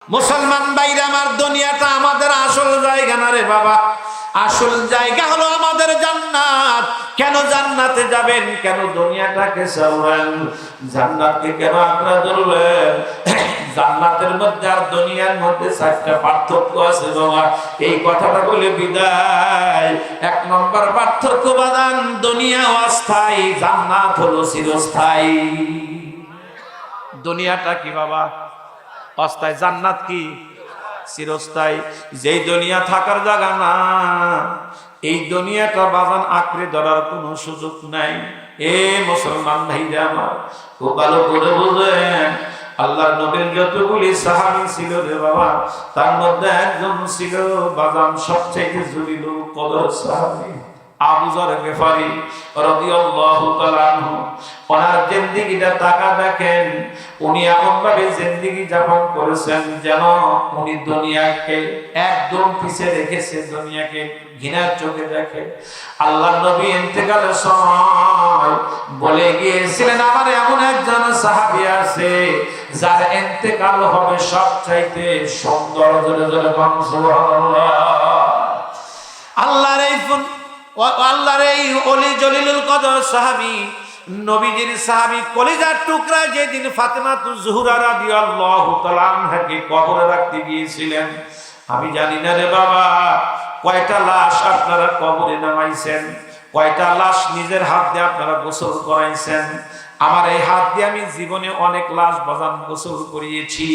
মুসলমান ভাইরা আমার, দুনিয়াটা আমাদের আসল জায়গা না রে বাবা। আসল জায়গা হলো আমাদের জান্নাত। কেন জান্নাতে যাবেন? কেন দুনিয়াটাকে ছাড়লেন? জান্নাতকে কেন আপনারা ধরলেন? জান্নাতের মধ্যে আর দুনিয়ার মধ্যে চারটা পার্থক্য আছে বাবা। এই কথাটা বলে বিদায়। এক নম্বর পার্থক্য বাদান, দুনিয়া অস্থায়ী, জান্নাত হলো চিরস্থায়ী। দুনিয়াটা কি বাবা? অস্থায়ী। জান্নাত কি? চিরস্থায়ী। যেই দুনিয়া থাকার জায়গা না, এই দুনিয়াটা বাজান আঁকড়ে ধরার কোনো সুযোগ নাই। এ মুসলমান ভাইরা আমার, খুব ভালো করে বুঝেন। আল্লাহর নবীর যতগুলি সাহাবী ছিল রে বাবা, তার মধ্যে একজন ছিল বাজান সবচেয়ে জলিল কদর সাহাবী, আবু যর গিফারি রাদিয়াল্লাহু তাআলা আনহু। ওনার জিন্দেগিটা তাকা দেখেন, উনি এমন ভাবে জিন্দেগি যাপন করেছেন যেন উনি দুনিয়াকে একদম পিছিয়ে রেখেছে, দুনিয়াকে ঘৃণার চোখে দেখে। আল্লাহর নবী ইন্তেকালের সময় বলে গিয়েছিলেন, আমার এমন একজন সাহাবী আছে যার ইন্তেকাল হবে সবচাইতে সুন্দর। জোরে জোরে বলুন সুবহানাল্লাহ। আল্লাহর এই আল্লাহর এই ওলি জলিলুল কদর সাহাবী, নবীজির সাহাবী, কলিজার টুকরা, যেদিন ফাতেমাতুজ জোহরা রাদিয়াল্লাহু তাআলা আনহাকে কবরে রাখতে গিয়েছিলেন, আমি জানি না রে বাবা কয়টা লাশ আপনারা কবরে নামাইছেন, কয়টা লাশ নিজের হাত দিয়ে আপনারা গোসল করাইছেন। আমার এই হাত দিয়ে আমি জীবনে অনেক লাশ বাজান গোসল করিয়েছি।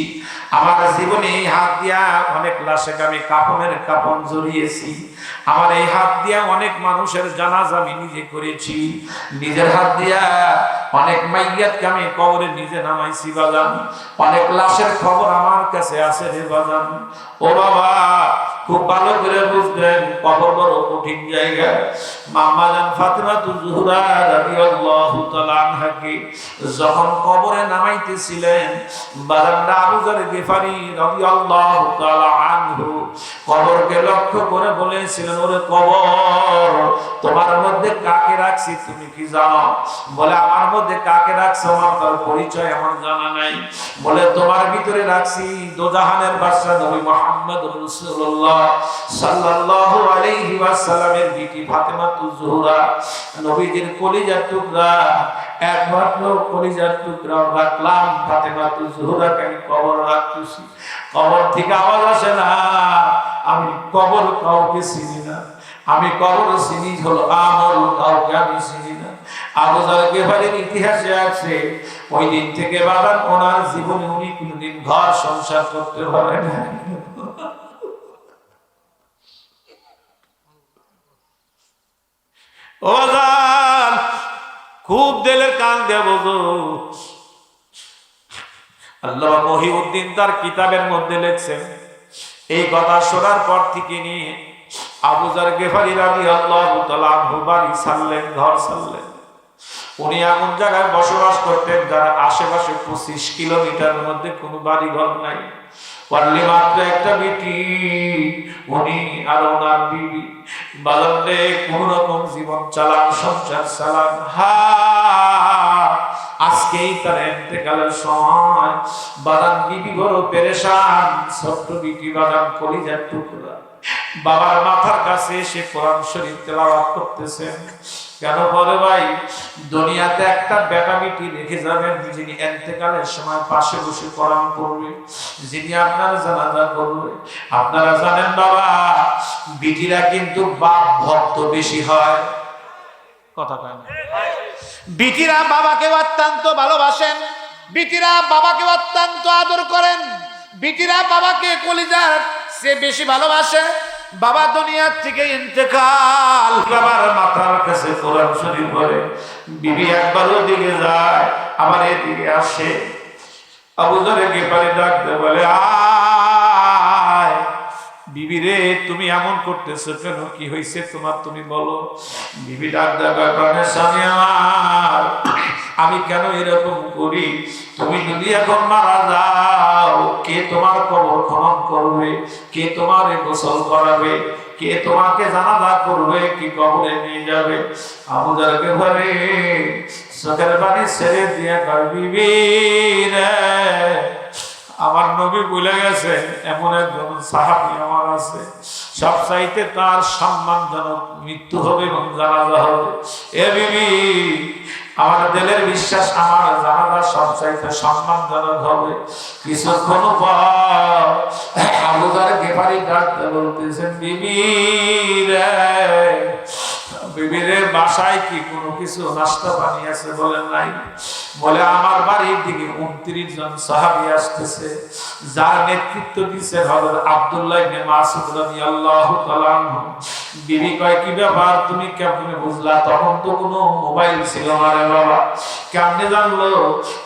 আমার জীবনে এই হাত দিয়া অনেক লাশকে আমি কাফনের কাফন জড়িয়েছি। আমার এই হাত দিয়া অনেক মানুষের জানাজা আমি নিজে করেছি। নিজের হাত দিয়া অনেক মাইয়াতকে আমি কবরে নিজে নামাইছি বাজান। অনেক লাশের খবর আমার কাছে আছে রে বাজান। ও বাবা, খুব ভালো করে বুঝবেন, কবর বড় কঠিন জায়গা। মাম্মা জান ফাতেমাতুজ জোহরা রাদিয়াল্লাহু তাআলা আনহাকে যখন কবরে নামাইতেছিলেন, বারান্দা আবু যর গিফারি রাদিয়াল্লাহু তাআলা আনহু কবরকে লক্ষ্য করে বলেছিলেন, ওরে কবর, তোমার মধ্যে কাকে রাখছি তুমি কি জানো? বলে, আমার মধ্যে কাকে রাখছো আমার তার পরিচয় আমার জানা নাই। বলে, তোমার ভিতরে রাখছি দোজাহানের বাদশা নবী মুহাম্মদ রাসূলুল্লাহ সাল্লাল্লাহু আলাইহি ওয়াসাল্লামের বিটি ফাতেমাতুজ জোহরা, নবীজির কলিজার টুকরা, একমাত্র কলিজার টুকরা রাখলাম ফাতেমাতুজ জোহরাকে আমি কবর রাখতেছি। কবর থেকে আওয়াজ আসে না, আমি কবর কাউকে চিনি না, আমি কবর চিনি হলো আমল, কাউকে আমি চিনি না। আবু যর গিফারির ইতিহাসে আছে, ওই দিন থেকে বাবান ওনার জীবনে উনি কোনদিন ঘর সংসার করতে পারে না। ও জান, খুব দিলের কান দিয়ে বুঝো। আল্লামা মহিউদ্দিন তার কিতাবের মধ্যে লিখছেন, এই কথা শোনার পর থেকে নিয়ে আবু যর গিফারি রাদিয়াল্লাহু তাআলা আনহু বাড়ি ছাড়লেন, ঘর ছাড়লেন। উনি এমন জায়গায় বসবাস করতেন যার আশেপাশে 25 কিলোমিটার মধ্যে কোনো বাড়ি ঘর নাই। পারলে মাত্র একটা বিটি, উনি আর ওনার বিবি বাজারে কোন রকম জীবন চালান, সংসার চালান। আজকেই তার ইন্তেকালের সময়। বাজান বিবি বড় পেরেশান, ছোট্ট বিটি বাজান কলিজার টুকরা, বাবার মাথার কাছে এসে কোরআন শরীফ তেলাওয়াত করতেছেন। কেন বলে ভাই, দুনিয়াতে একটা বেটা বেটি রেখে যাবেন যিনি ইন্তেকালের সময় পাশে বসে কোরআন পড়বে, যিনি আপনার জানাজা করবে। আপনারা জানেন বাবা, বিটিরা কিন্তু বাপ ভক্ত বেশি হয়। কথা কয় না? বিটিরা বাবাকে অত্যন্ত ভালোবাসেন, বিটিরা বাবাকে অত্যন্ত আদর করেন, বিটিরা বাবাকে কলিজার সে বেশি ভালোবাসে। বাবা দুনিয়ার থেকে ইন্তেকাল, বাবার মাথার কাছে কোরআন শরীফ পড়ে। বিবি একবার ওদিকে যায়, আবার এদিকে আসে। আবু যর গিফারি ডাকতে বলে, আয় বিবি রে, তুমি এমন করতেছো কেন? কি হয়েছে তোমার, তুমি বলো। বিবি ডাক দেয়, স্বামী আমার, আমি কেন এরকম করি? তুমি যদি এখন মারা যাও, কে তোমার কবর খনন করবে? কে তোমার গোসল করাবে? কে তোমাকে জানাজা করবে? কি কবরে নিয়ে যাবে? আবু যর গিফারি চোখের পানি ছেড়ে দিয়ে কয়, বিবি রে, আমার নবী ভুলে গেছে এমন একজন সাহাবী আমার আছে, সবচাইতে তার সম্মানজনক মৃত্যু হবে এবং জানাজা হবে। এ বিবি, আমার দিলের বিশ্বাস আমার জানাজা সবচাইতে সম্মানজনক হবে। কিছুক্ষণ পর আবু যার গেফারি ডাকতে বলতেছেন, বিবি রে, বিবিরে বাসায় কি কোনো কিছু নাস্তা পানি আছে? বলেন নাই। বলে আমার বাড়ির দিকে 29 জন সাহাবী আসতেছে, যার নেতৃত্ব দিচ্ছে হযরত আব্দুল্লাহ ইবনে মাসউদ রাদিয়াল্লাহু তাআলা আনহু। বিবি কয়, কি ব্যাপার, তুমি কেমনে বুঝলা? তখন তো কোনো মোবাইল ছিল না রে বাবা। কেমনে জানলো?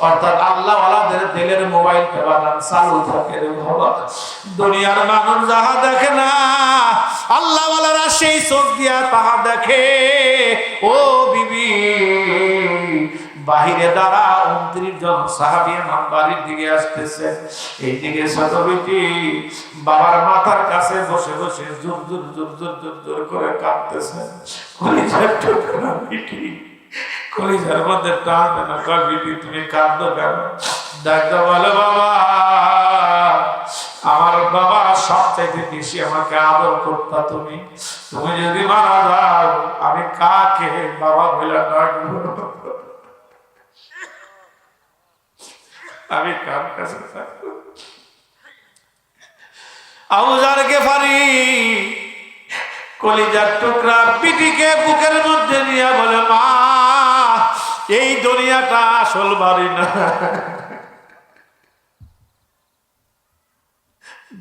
অর্থাৎ আল্লাহ ওয়ালাদের দিলের মোবাইল বাদান চালু থাকে রে বাবা। দুনিয়ার মানুষ যাহা দেখে না, আল্লাহ ওয়ালারা সেই চোখ দিয়া তাহা দেখে। ও বিবি, বাহিরে দাঁড়া 29 জন সাহাবী আমার বাড়ির দিকে আসতেছে। এইদিকে ছোট বেটি বাবার মাথার কাছে বসে বসে জোর জোর জোর জোর জোর জোর করে কাঁদতেছে। কলিজার টুকরা বেটি, কলিজার মধ্যে টান না। কয়, বেটি তুমি কাঁদো কেন? ডাক্তার বলে, বাবা, আমার বাবা সবচাইতে বেশি আমাকে আদর করতা তুমি। তুমি যদি মারা যাও, আমি কাকে বাবা বলে ডাকবো? আমি কার কাছে থাকবো? আবু যার গেফারি কলিজার টুকরা পিটিকে বুকের মধ্যে নিয়ে বলে, মা, এই দুনিয়াটা আসল বাড়ি না,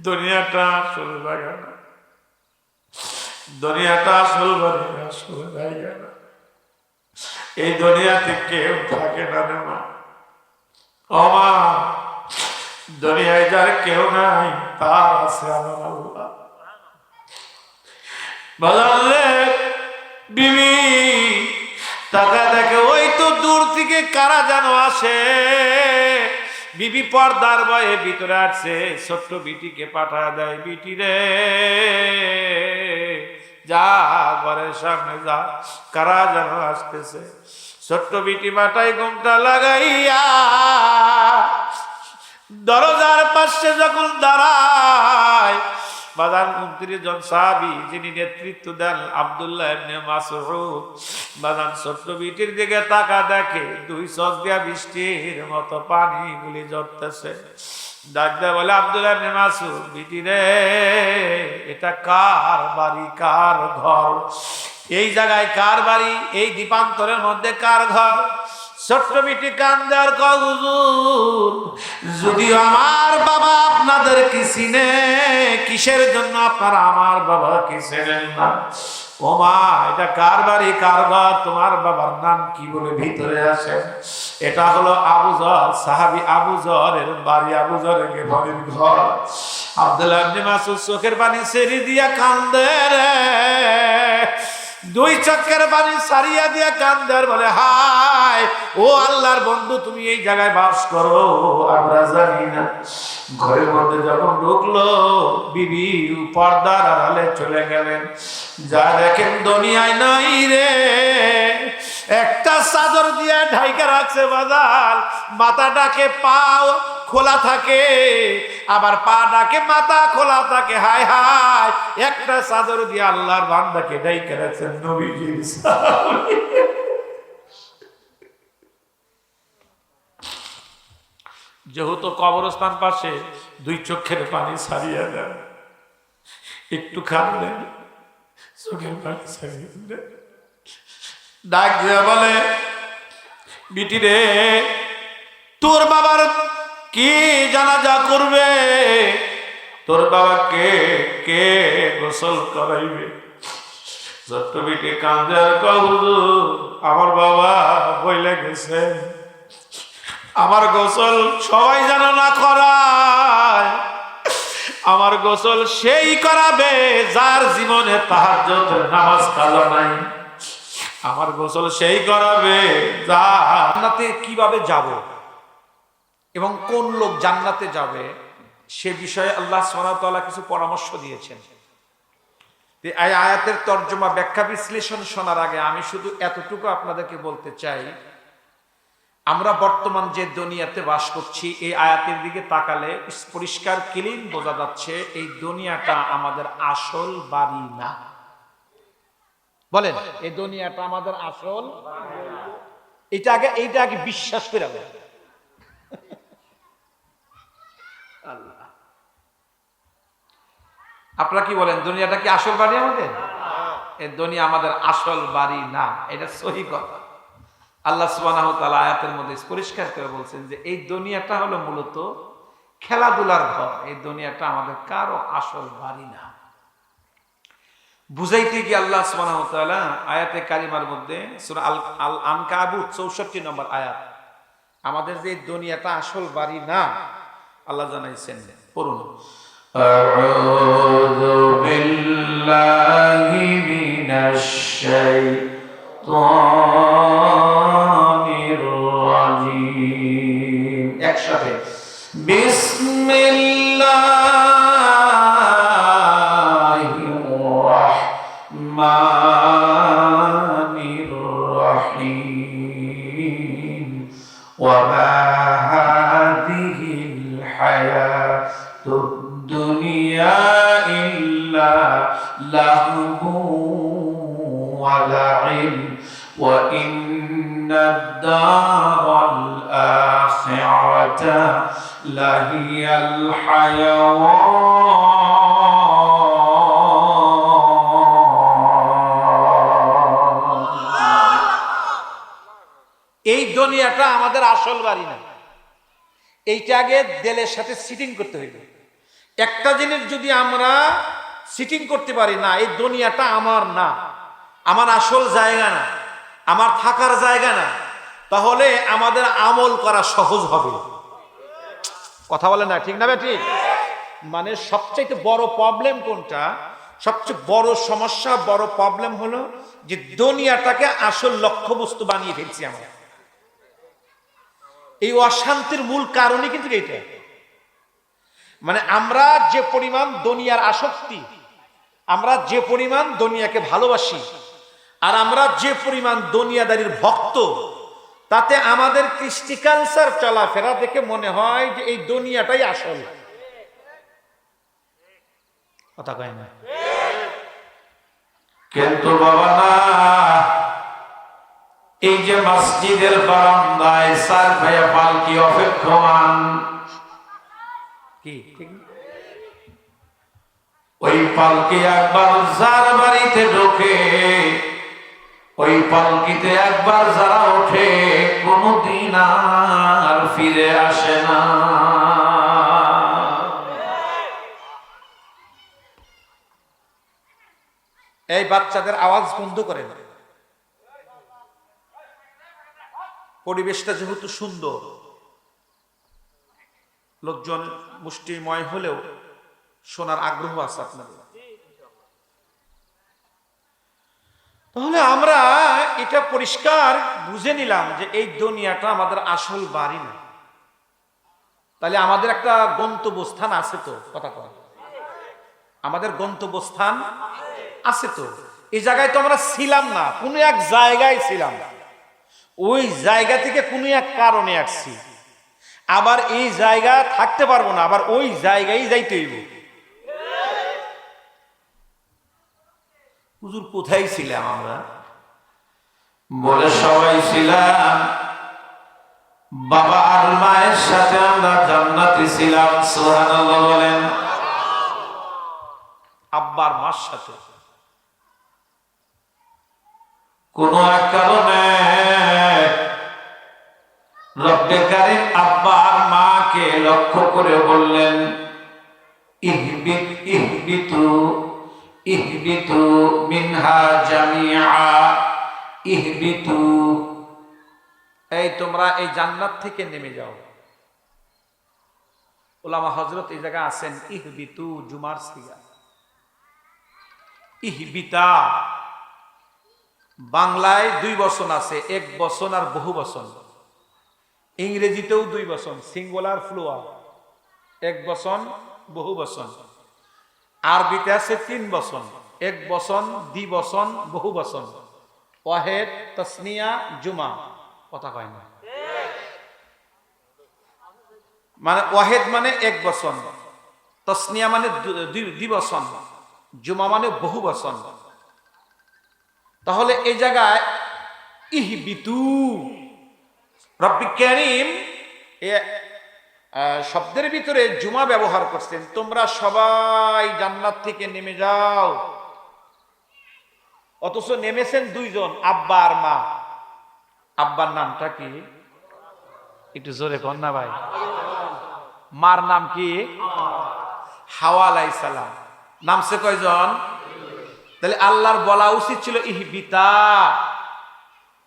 দুনিয়াটা আসল জায়গা না, দুনিয়াটা আসল বাড়ি না, আসল জায়গা না। এই দুনিয়াতে কেউ থাকে না রে মা। ও মা, দুনিয়ায় যার কেউ নাই, তার আছে আমার আল্লাহ। বললে বিবি তাকা দেখে, ওই তো দূর থেকে কারা যেন আসে। বিবি পর্দার ভয়ে ভিতরে আসছে, ছোট্ট বিটিকে পাঠায় দেয়, বিটি রে যা ঘরের সামনে যা, কারা যেন আসতেছে। ছোট্ট বিটি মাথায় ঘোমটা লাগাইয়া দরজার পাশে যখন দাঁড়ায়, বাদান 29 জন সাহাবী যিনি নেতৃত্ব দেন আব্দুল্লাহ ইবনে মাসউদ, বাদান ছোট্ট বিটির দিকে তাকা দেখে, দুই চোখ দিয়া বৃষ্টির মতো পানি গুলি ঝরতেছে। ডাকতে বলে, আব্দুল্লাহ ইবনে মাসউদ, বিটি রে, এটা কার বাড়ি, কার ঘর? এই জায়গায় কার বাড়ি? এই দ্বীপান্তরের মধ্যে কার ঘর? ছোট্ট বিটি কান্দে আর কয়, হুজুর, যদিও আমার বাবা আপনাদের কি চিনে, কিসের জন্য আপনারা আমার বাবা কি চেনেন না? ও মা, এটা কার বাড়ি, কার ঘর? তোমার বাবার নাম কি? বলে ভিতরে আসেন। এটা হলো আবু যর, সাহাবী আবু যরের বাড়ি, আবু যরের বাড়ির ঘর। আব্দুল্লাহ ইবনে মাসউদ চোখের পানি ছেড়ে দিয়া কান্দে রে, দুই চোখের পানি সারিয়া দিয়া কান্দার বলে, হায় ও আল্লাহর বন্ধু, তুমি এই জায়গায় বাস করো, আমরা জানি না। ঘরের মধ্যে যখন ঢুকলো, বিবি পর্দার আড়ালে চলে গেলেন। যা দেখেন দুনিয়ায় নাই রে, একটা চাদর দিয়ে ঢাইকা রাখছে বাজার, মাথাটাকে পাও খোলা থাকে, আবার পা ডাকে মাথা খোলা থাকে। হায় হায়, একটা চাদর দিয়ে আল্লাহর বান্দাকে ঢাইকা রাখছেন নবীজি। যেহেতু কবরস্থান পাশে, দুই চোখের পানি ছাড়িয়ে দেন, একটু কাঁদলেন, চোখের পানি ছাড়িয়ে দেন। ডাক দিয়ে বলে, বিটি রে, তোর বাবার কি জানাজা করবে? তোর বাবাকে কে গোসল করাইবে? ছোট্ট বিটি কান্দে আর কয়, হুজুর, আমার বাবা বইলে গেছে, আমার গোসল সবাই যেন না করায়, আমার গোসল সেই করাবে যার জীবনে তাহাজ্জুদের নামাজ কাজা নাই। আমার গোসল সেই করাবে জান্নাতে কিভাবে যাব এবং কোন লোক জান্নাতে যাবে সে বিষয়ে আল্লাহ সুবহানাহু ওয়া তাআলা কিছু পরামর্শ দিয়েছেন। এই আয়াতের তর্জমা ব্যাখ্যা বিশ্লেষণ শোনার আগে আমি শুধু এতটুকু আপনাদেরকে বলতে চাই, আমরা বর্তমান যে দুনিয়াতে বাস করছি, এই আয়াতের দিকে তাকালে পরিষ্কার ক্লিন বোঝা যাচ্ছে এই দুনিয়াটা আমাদের আসল বাড়ি না। বলেন, এই দুনিয়াটা আমাদের আসল, এইটা আগে বিশ্বাস করে বলেন। আল্লাহ, আপনারা কি বলেন, দুনিয়াটা কি আসল বাড়ি আমাদের? এই দুনিয়া আমাদের আসল বাড়ি না, এটা সহি কথা। আল্লাহ সুবহানাহু ওয়া তাআলা আয়াতের মধ্যে পরিষ্কার করে বলছেন যে এই দুনিয়াটা হলো মূলত খেলাধুলার ঘর, এই দুনিয়াটা আমাদের কারো আসল বাড়ি না। বুঝাইতে গিয়ে আল্লাহ সুবহানাহু ওয়া তাআলা আয়াতে কারিমার মধ্যে সূরা আল আনকাবুত 64 নম্বর আয়াত, আমাদের যে দুনিয়াটা আসল বাড়ি না আল্লাহ জানাইছেন, পড়ুন। আউযু বিল্লাহি মিনাশ শাইতানির রাজিম, একসাথে বিসমিল্লাহির রাহমানির রহিম ওয়া মা হাযিহিল হায়াতুদ দুনিয়া ইল্লা লাহবু ওয়া লাইব ওয়া ইন্নাদ দারাল আখিরাতা লাহিয়াল হায়াওয়ান। এই দুনিয়াটা আমাদের আসল বাড়ি না, এইটা আগে দিলের সাথে সিটিং করতে হইবে। একটা জিনিস যদি আমরা সিটিং করতে পারি না, এই দুনিয়াটা আমার না, আমার আসল জায়গা না, আমার থাকার জায়গা না, তাহলে আমাদের আমল করা সহজ হবে। কথা বলে না, ঠিক না ভাই? ঠিক। মানে সবচেয়ে বড় প্রবলেম কোনটা? সবচেয়ে বড় সমস্যা, বড় প্রবলেম হলো যে দুনিয়াটাকে আসল লক্ষ্যবস্তু বানিয়ে ফেলছি আমরা। এই অশান্তির মূল কারণই কিন্তু এইটা। মানে আমরা যে পরিমাণ দুনিয়ার আসক্তি, আমরা যে পরিমাণ দুনিয়াকে ভালোবাসি, আর আমরা যে পরিমাণ দুনিয়াদারির ভক্ত, তাতে আমাদের কৃষ্টি কালচার চলাফেরা দেখে মনে হয় যে এই দুনিয়াটাই আসল। কথা কয় না? কিন্তু বাবা না, এই যে মসজিদের বারান্দায় চার ভাইয়া পালকি অপেক্ষমান, কি ঠিক? ওই পালকি একবার যার বাড়িতে ঢোকে, ওই পালকিতে একবার যারা ওঠে, কোনদিন আর ফিরে আসে না। এই বাচ্চাদের আওয়াজ বন্ধ করে না। পরিবেশটা যেহেতু সুন্দর, লোকজন মুষ্টিময় হলেও শোনার আগ্রহ আছে আপনাদের। তাহলে আমরা এটা পরিষ্কার বুঝে নিলাম যে এই দুনিয়াটা আমাদের আসল বাড়ি না। তাহলে আমাদের একটা গন্তব্যস্থান আছে তো? কথা কয়, আমাদের গন্তব্যস্থান আছে তো? এই জায়গায় তো আমরা ছিলাম না, কোনো এক জায়গায় ছিলাম, ওই জায়গা থেকে কোনো এক কারণে আসছি, আবার এই জায়গা থাকতে পারবো না, আবার ওই জায়গায় যাইতে হইব। হুজুর কোথায় ছিলাম আমরা? বলে সবাই ছিলাম বাবা আর মায়ের সাথে, আমরা জান্নাতে ছিলাম। সুবহানাল্লাহ বলেন। আব্বার মার সাথে কোন এক কারণে রব্বে কারীম আব্বার মাকে লক্ষ্য করে বললেন, ইহবিতু মিনহা জামিআ, ইহবিতু, এই তোমরা এই জান্নাত থেকে নেমে যাও। উলামা হযরত এই জায়গা আছেন, ইহবিতু জুমার সিগা, ইহবিতা বাংলায় 2 বচন আছে, 1 বচন আর বহু বচন। ইংরেজিতেও 2 বচন, সিঙ্গুলার প্লুরাল, 1 বচন বহু বচন। আরবিতে আছে 3 বচন, 1 বচন, দ্বিবচন, বহু বচন, ওয়াহেদ, তাসনিয়া, জুমা। কথা কয় না? মানে ওয়াহেদ মানে এক বচন, তসনিয়া মানে দ্বিবচন, জুমা মানে বহু বচন। তাহলে এই জায়গায় ইহবিতু রব্বি কারীম এ শব্দের ভিতরে জুমা ব্যবহার করছেন, তোমরা সবাই জান্নাত থেকে নেমে যাও। অথচ নেমেছেন দুইজন, আব্বা আর মা। আব্বার নামটা কি? একটু জোরে কর না ভাই। মার নাম কি? হাওয়া আলাইহিস সালাম। নামছে কয়জন? তাহলে আল্লাহর বলা উচিত ছিল ইহবিতা,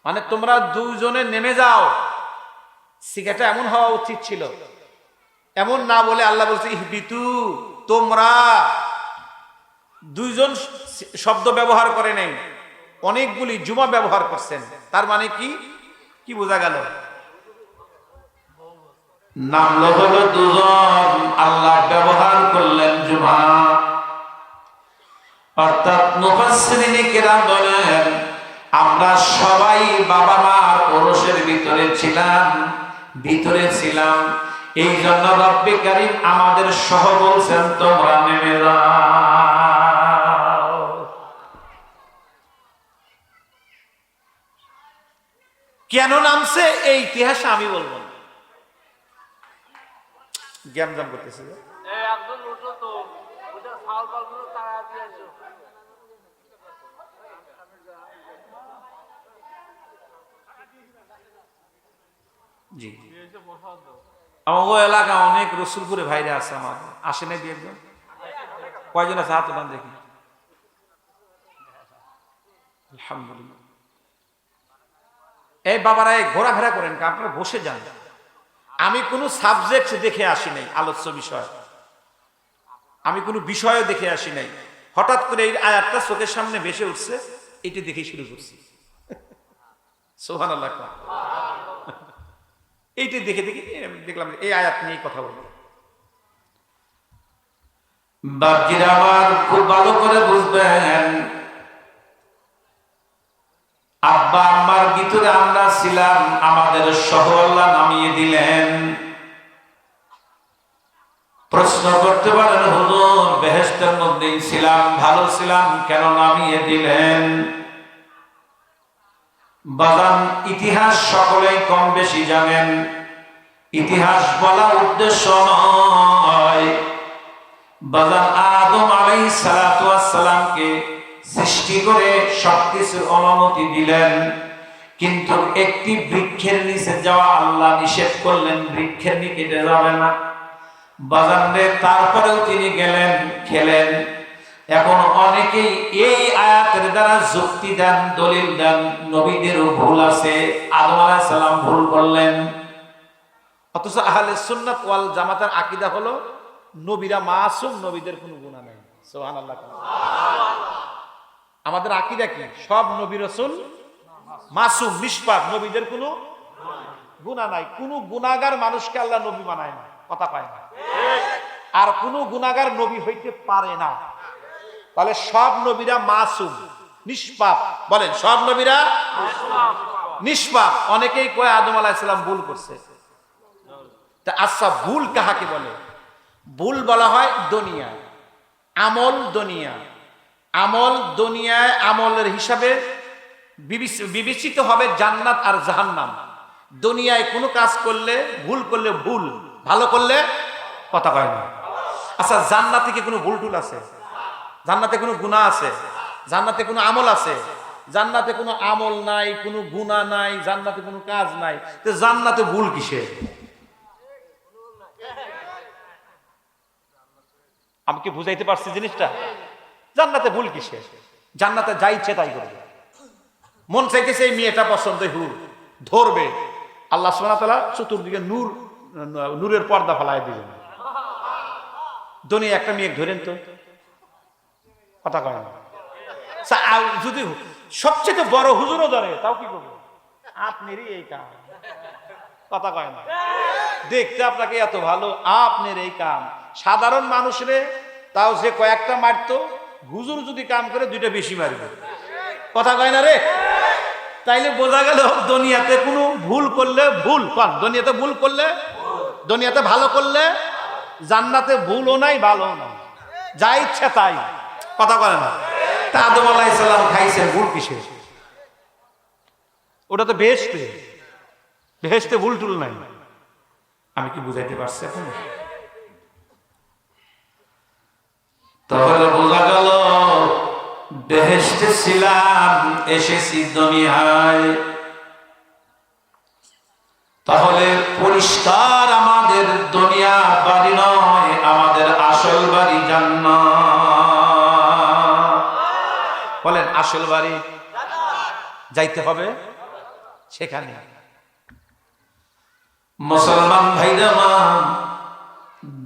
মানে তোমরা দুইজনে নেমে যাও। সিগাটা এমন হওয়া উচিত ছিল, এমন না বলে আল্লাহ বলছে ইহবিতু, তোমরা। দুইজন শব্দ ব্যবহার করে নাই, অনেকগুলি জুমা ব্যবহার করছেন। তার মানে কি কি বোঝা গেল? নাম হলো দুজন, আল্লাহ ব্যবহার করলেন জুমা। অর্থাৎ মুফাসসিরিনে কেরাম বলেন আমরা সবাই বাবা মার ওরসের ভিতরে ছিলাম, এই জন্য রব্বে কারীম আমাদের সহ বলছেন তোমরা নেমে যাও। কেন নামছে এই ইতিহাস আমি বলবো না, জ্ঞানজাম করতেছে। জি, আমার এলাকা অনেক রসুলপুরে ভাইরা আছে, আমার আসে নাই দিয়ে একজন, কয়জন আছে হাত উঠান দেখি। আলহামদুলিল্লাহ। এই বাবারা ঘোরাফেরা করেন, আপনারা বসে যান। আমি কোনো সাবজেক্ট দেখে আসি নাই, আলোচ্য বিষয় আমি কোনো বিষয় দেখে আসি নাই। হঠাৎ করে এই আয়াতটা চোখের সামনে ভেসে উঠছে, এটি দেখে শুরু করছি। সুবহানাল্লাহ। এইটি দেখে দেখলাম এই আয়াত নিয়ে কথা বলবো। বাপজিরা আমার খুব ভালো করে বুঝবেন, আব্বা আম্মার ভিতরে আমরা ছিলাম, আমাদের সহ আল্লাহ নামিয়ে দিলেন। প্রশ্ন করতে পারেন হুজুর বেহেশতের মধ্যেই ছিলাম, ভালো ছিলাম, কেন নামিয়ে দিলেন? বাজান ইতিহাস সকলেই কম বেশি জানেন, ইতিহাস বলার উদ্দেশ্য নয়। বাজান আদম আলাইহিস সালাতু ওয়াস সালামকে সৃষ্টি করে সবকিছুর অনুমতি দিলেন, কিন্তু একটি বৃক্ষের নিচে যাওয়া আল্লাহ নিষেধ করলেন, বৃক্ষের নিচে যাবে না। বাজান রে, তারপরেও তিনি গেলেন, খেলেন। এখন অনেকেই এই আয়াতের দ্বারা যুক্তি দেন, দলিল দেন নবীদেরও ভুল আছে, আদম আলাইহিস সালাম ভুল করলেন। অথচ আহলে সুন্নাত ওয়াল জামাতের আকীদা হলো নবীরা মাসুম, নবীদের কোনো গুনাহ নাই। সুবহানাল্লাহ। আমাদের আকীদা কি? সব নবী রাসূল মাসুম, নিষ্পাপ, নবীদের কোনো গুনাহ নাই। কোনো গুনাহগার মানুষকে আল্লাহ নবী বানায় না, কথা পায় না। আর কোনো গুনাহগার নবী হইতে পারে না। তাহলে সব নবীরা মাসুম, নিষ্পাপ। বলেন সব নবীরা নিষ্পাপ। অনেকেই কয় আদম আলাইহিস সালাম ভুল করছে। তা আচ্ছা, ভুল কাহাকে বলে? ভুল বলা হয় দুনিয়া, আমল দুনিয়া। আমল দুনিয়ায় আমলের হিসাবে বিবেচিত হবে জান্নাত আর জাহান্নাম। দুনিয়ায় কোনো কাজ করলে, ভুল করলে ভুল, ভালো করলে কথা কয় না। আচ্ছা, জান্নাতে কি কোনো ভুল টুল আছে? জান্নাতে কোনো গুনাহ আছে? জান্নাতে কোনো আমল আছে? জান্নাতে কোনো আমল নাই, কোনো গুনাহ নাই, জান্নাতে কোনো কাজ নাই। তো জান্নাতে ভুল কিসে? আমি কি বুঝাইতে পারছি জিনিসটা? জান্নাতে ভুল কিসে? জান্নাতে যা ইচ্ছে তাই করবে। মন চাইতেছে এই মেয়েটা পছন্দ, হুর ধরবে, আল্লাহ সুবহানাহু ওয়া তাআলা চতুর্দিকে নূরের পর্দা ফেলায় দিবেন। দুনিয়া একটা মেয়ে ধরেন তো, কথা কয় না। যদি সবচেয়ে বড় হুজুরও ধরে, তাও কি করবো? আপনারই এই কাম, কথা কয় না। দেখতে আপনাকে এত ভালো, আপনার এই কাম। সাধারণ মানুষরে তাও যে কয়েকটা মারতো, হুজুর যদি কাম করে দুইটা বেশি মারবে, কথা কয় না রে। তাইলে বোঝা গেল দুনিয়াতে কোনো ভুল করলে ভুল, দুনিয়াতে ভুল করলে দুনিয়াতে ভালো করলে জান্নাতে ভুলও নাই ভালো নাই, যা ইচ্ছা তাই। কথা বলে না? তা আদম আলাইহিস সালাম খাইছেন ভুল কিসে? ওটা তো বেহেশতে, বেহেশতে ভুল টুল নাই। আমি কি বুঝাইতে পারছি এখন? তাহলে বোঝা গেল বেহেশতে ছিলাম, এসেছি দুনিয়ায়। তাহলে পরিষ্কার আমাদের দুনিয়া বাড়ি নয়, আমাদের আসল বাড়ি জান্নাত। বলেন আসল বাড়ি যাইতে হবে সেখানে। মুসলমান ভাইরা,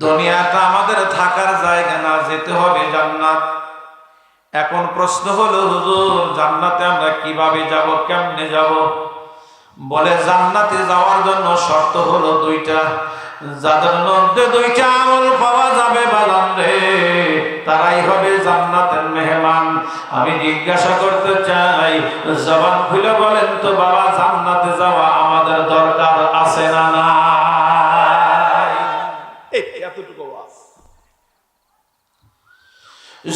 দুনিয়াটা আমাদের থাকার জায়গা না, যেতে হবে জান্নাত। এখন প্রশ্ন হলো, হুজুর জান্নাতে আমরা কিভাবে যাব, কেমনে যাব? বলে জান্নাতে যাওয়ার জন্য শর্ত হলো দুইটা। যাদের মধ্যে দুইটা আমল পাওয়া যাবে বাজান রে, তারাই হবে জান্নাতের মেহমান। আমি জিজ্ঞাসা করতে চাই, জবান খুলে বলেন তো বাবা, জান্নাতে যাওয়া আমাদের দরকার আছে না নাই? এতটুকু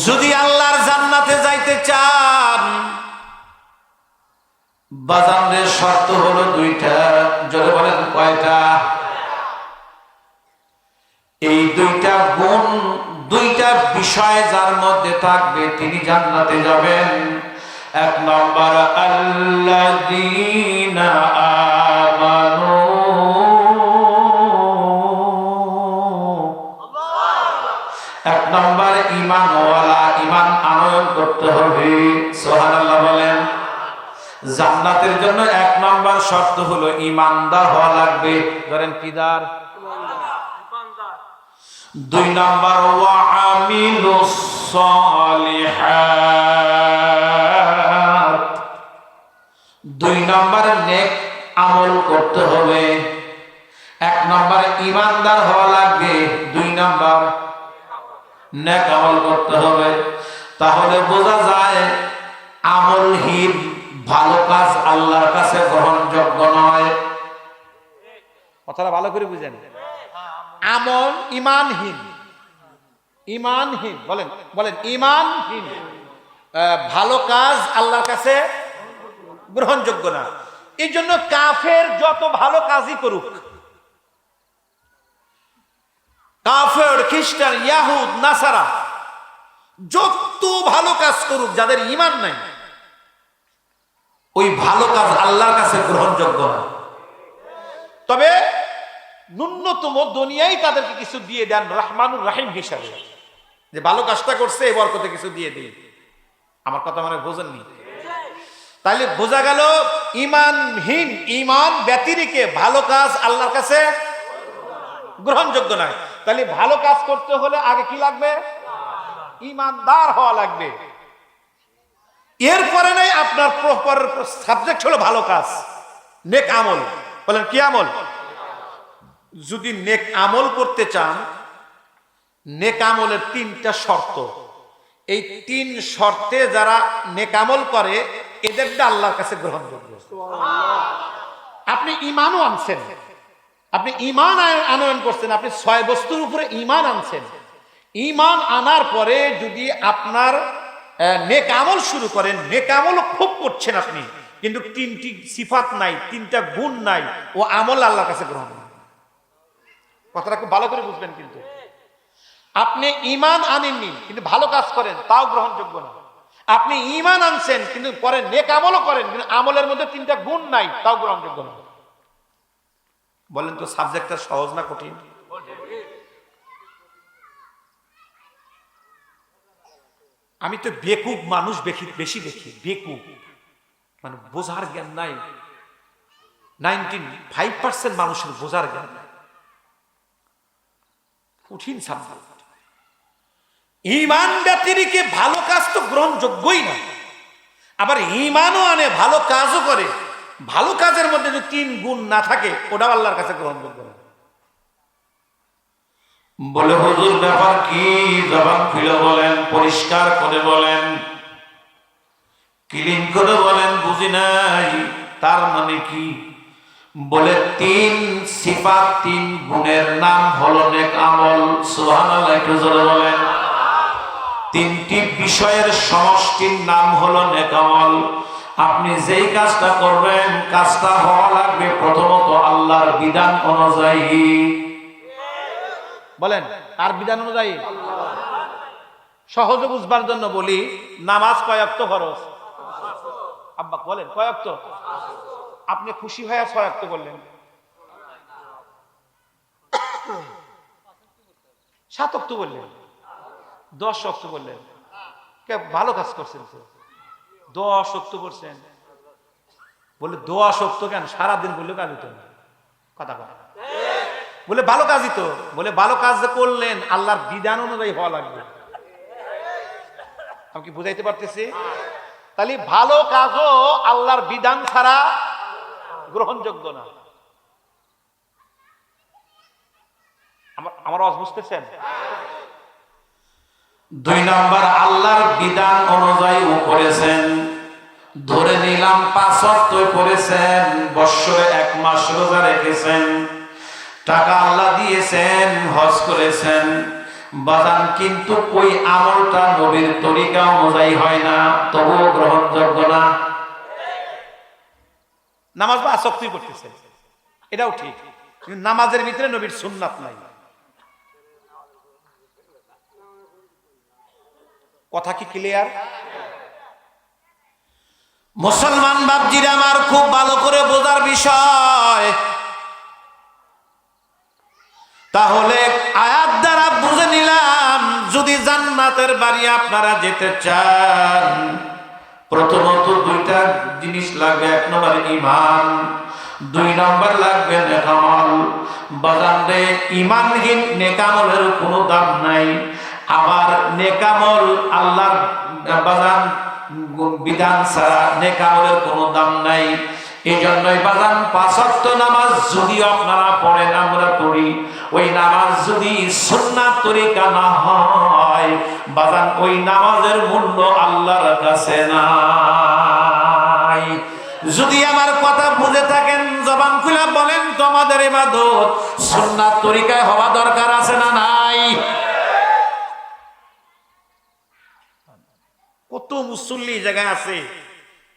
যদি আল্লাহর জান্নাতে যাইতে চান, বাজানের শর্ত হলো দুইটা। যদি বলেন কয়টা? এই দুইটা গুণ, দুইটা বিষয় যার মধ্যে থাকবে তিনি জান্নাতে যাবেন। এক নম্বর, আল্লাযীনা আমানু, এক নম্বর ঈমানওয়ালা, ঈমান আনয়ন করতে হবে। সুবহানাল্লাহ বলেন। জান্নাতের জন্য এক নম্বর শর্ত হলো ঈমানদার হওয়া লাগবে। ধরেন কিদার? দুই নম্বর, ওয়া আমিলুস সালিহাত, দুই নম্বর নেক আমল করতে হবে। এক নম্বর ঈমানদার হওয়া লাগবে, দুই নম্বর নেক আমল করতে হবে। তাহলে বোঝা যায় আমলহীন ভালো কাজ আল্লাহর কাছে গ্রহণযোগ্য নয়। কথাটা ভালো করে বুঝেন। আমল ঈমানহীন, ঈমানহীন বলেন, বলেন ঈমানহীন ভালো কাজ আল্লাহর কাছে গ্রহণযোগ্য না। এই জন্য কাফের যত ভালো কাজই করুক, কাফের, খ্রিস্টান, ইয়াহুদ, নাসারা যত ভালো কাজ করুক, যাদের ঈমান নাই, ওই ভালো কাজ আল্লাহর কাছে গ্রহণযোগ্য না। তবে ন্যূনতম দুনিয়ায় তাদেরকে কিছু দিয়ে দেন রহমানুর রহিম হিসাবে, যে ভালো কাজটা করছে এ বরকতে কিছু দিয়ে দিই। আমার কথা মানে বোঝেননি? তাহলে বোঝা গেল ঈমানহীন, ঈমান ব্যতিরেকে ভালো কাজ আল্লাহর কাছে গ্রহণযোগ্য নয়। তাহলে ভালো কাজ করতে হলে আগে কি লাগবে? ঈমানদার হওয়া লাগবে। এরপরে নাই আপনার প্রপার সাবজেক্ট হলো ভালো কাজ, নেক আমল। বলেন কি আমল? যদি নেক আমল করতে চান, নেক আমলের তিনটা শর্ত। এই তিন শর্তে যারা নেক আমল করে এদেরটা আল্লাহর কাছে গ্রহণযোগ্য। আপনি ঈমানও আনছেন, আপনি ঈমান আনয়ন করছেন, আপনি 6 বস্তুর উপরে ঈমান আনছেন। ঈমান আনার পরে যদি আপনার নেক আমল শুরু করেন, নেক আমলও খুব করছেন আপনি, কিন্তু তিনটি সিফাত নাই, তিনটা গুণ নাই, ও আমল আল্লাহর কাছে গ্রহণ। কথাটা খুব ভালো করে বুঝবেন। কিন্তু আপনি ঈমান আনেননি কিন্তু ভালো কাজ করেন, তাও গ্রহণযোগ্য না। আপনি ঈমান আনছেন কিন্তু পরে নেক আমলও করেন, কিন্তু আমলের মধ্যে তিনটা গুণ নাই, তাও গ্রহণযোগ্য না। বলেন তো সাবজেক্টটা সহজ না কঠিন? আমি তো বেকুব মানুষ বেশি দেখি, বেকুব মানে বোঝার জ্ঞান নাই। 95% মানুষের বোঝার জ্ঞান নাই। কঠিন সাবজেক্ট। ঈমান ব্যতিরেকে ভালো কাজ তো গ্রহণযোগ্যই না। আবার ঈমানও আনে, ভালো কাজও করে, ভালো কাজের মধ্যে যদি 3 গুণ না থাকে, ওটাও আল্লাহর কাছে গ্রহণযোগ্য না। বলে হুজুর ব্যাপার কি? জবান খুলে বলেন, পরিষ্কার করে বলেন, ক্লিন করে বলেন। বুঝি নাই তার মানে কি? বলে 3 সিফাত 3 গুণের নাম হলো নেক আমল। সুবহানাল্লাহ, একটু জোরে বলেন। 3টি বিষয়ের সমষ্টির নাম হলো নেক আমল। আপনি যেই কাজটা করবেন কাজটা হওয়া লাগবে প্রথমত আল্লাহর বিধান অনুযায়ী। বলেন, আর বিধান অনুযায়ী। সহজে বুঝবার জন্য বলি, নামাজ কয় ওয়াক্ত ফরজ? আব্বা বলেন কয় ওয়াক্ত? আপনি খুশি হয়ে 6 ওয়াক্ত বললেন, 7 ওয়াক্ত বললেন, 10 ওয়াক্ত বললেন। কে ভালো কাজ করছেন তো, 10 ওয়াক্ত করছেন। বলে 10 ওয়াক্ত কেন, সারাদিন বললে কাজ হতো না। কথা কথা বলে ভালো কাজই তো। বলে ভালো কাজ যে করলেন আল্লাহর বিধান অনুযায়ী হওয়া লাগবে। আমি কি বুঝাইতে পারতেছি? তাহলে ভালো কাজও আল্লাহর বিধান ছাড়া গ্রহণযোগ্য না। আমার আওয়াজ বুঝতেছেন? 2 নাম্বার, আল্লাহর বিধান অনুযায়ী করেছেন। ধরে নিলাম 5 ওয়াক্ত পড়েছেন, বৎসরে 1 মাস রোজা রেখেছেন, টাকা আল্লাহ দিয়েছেন, হজ করেছেন। বাজান কিন্তু ওই আমলটা নবীর তরিকা অনুযায়ী হয় না, তবুও গ্রহণযোগ্য না। নামাজ বা আসক্তি করতেছে, এটাও ঠিক, কিন্তু নামাজের ভিতরে নবীর সুন্নাত নাই। কথা কি ক্লিয়ার? মুসলমান বাপজিরা আমার, খুব ভালো করে বোঝার বিষয়। তাহলে আয়াত দ্বারা বুঝে নিলাম, যদি জান্নাতের বাড়ি আপনারা যেতে চান, প্রথমত 2টা জিনিস লাগবে। 1 নম্বর ঈমান, 2 নম্বর লাগবে নেক আমল। বাজান রে, ঈমানহীন নেক আমলের কোনো দাম নাই। আবার নেক আমল আল্লাহর বাজান বিধান ছাড়া নেক আমলের কোনো দাম নাই। এই জন্যই বাজান 5 ওয়াক্ত নামাজ যদি আপনারা পড়েন, আমরা পড়ি, ওই নামাজ যদি সুন্নাত তরিকা না হয় বাজান, ওই নামাজের মূল্য আল্লাহর কাছে নাই। যদি আমার কথা বুঝে থাকেন জবান খুলে বলেন তো, আমাদের ইবাদত সুন্নাত তরিকায় হওয়া দরকার আছে না নাই? কত মুসল্লি জায়গায় আছে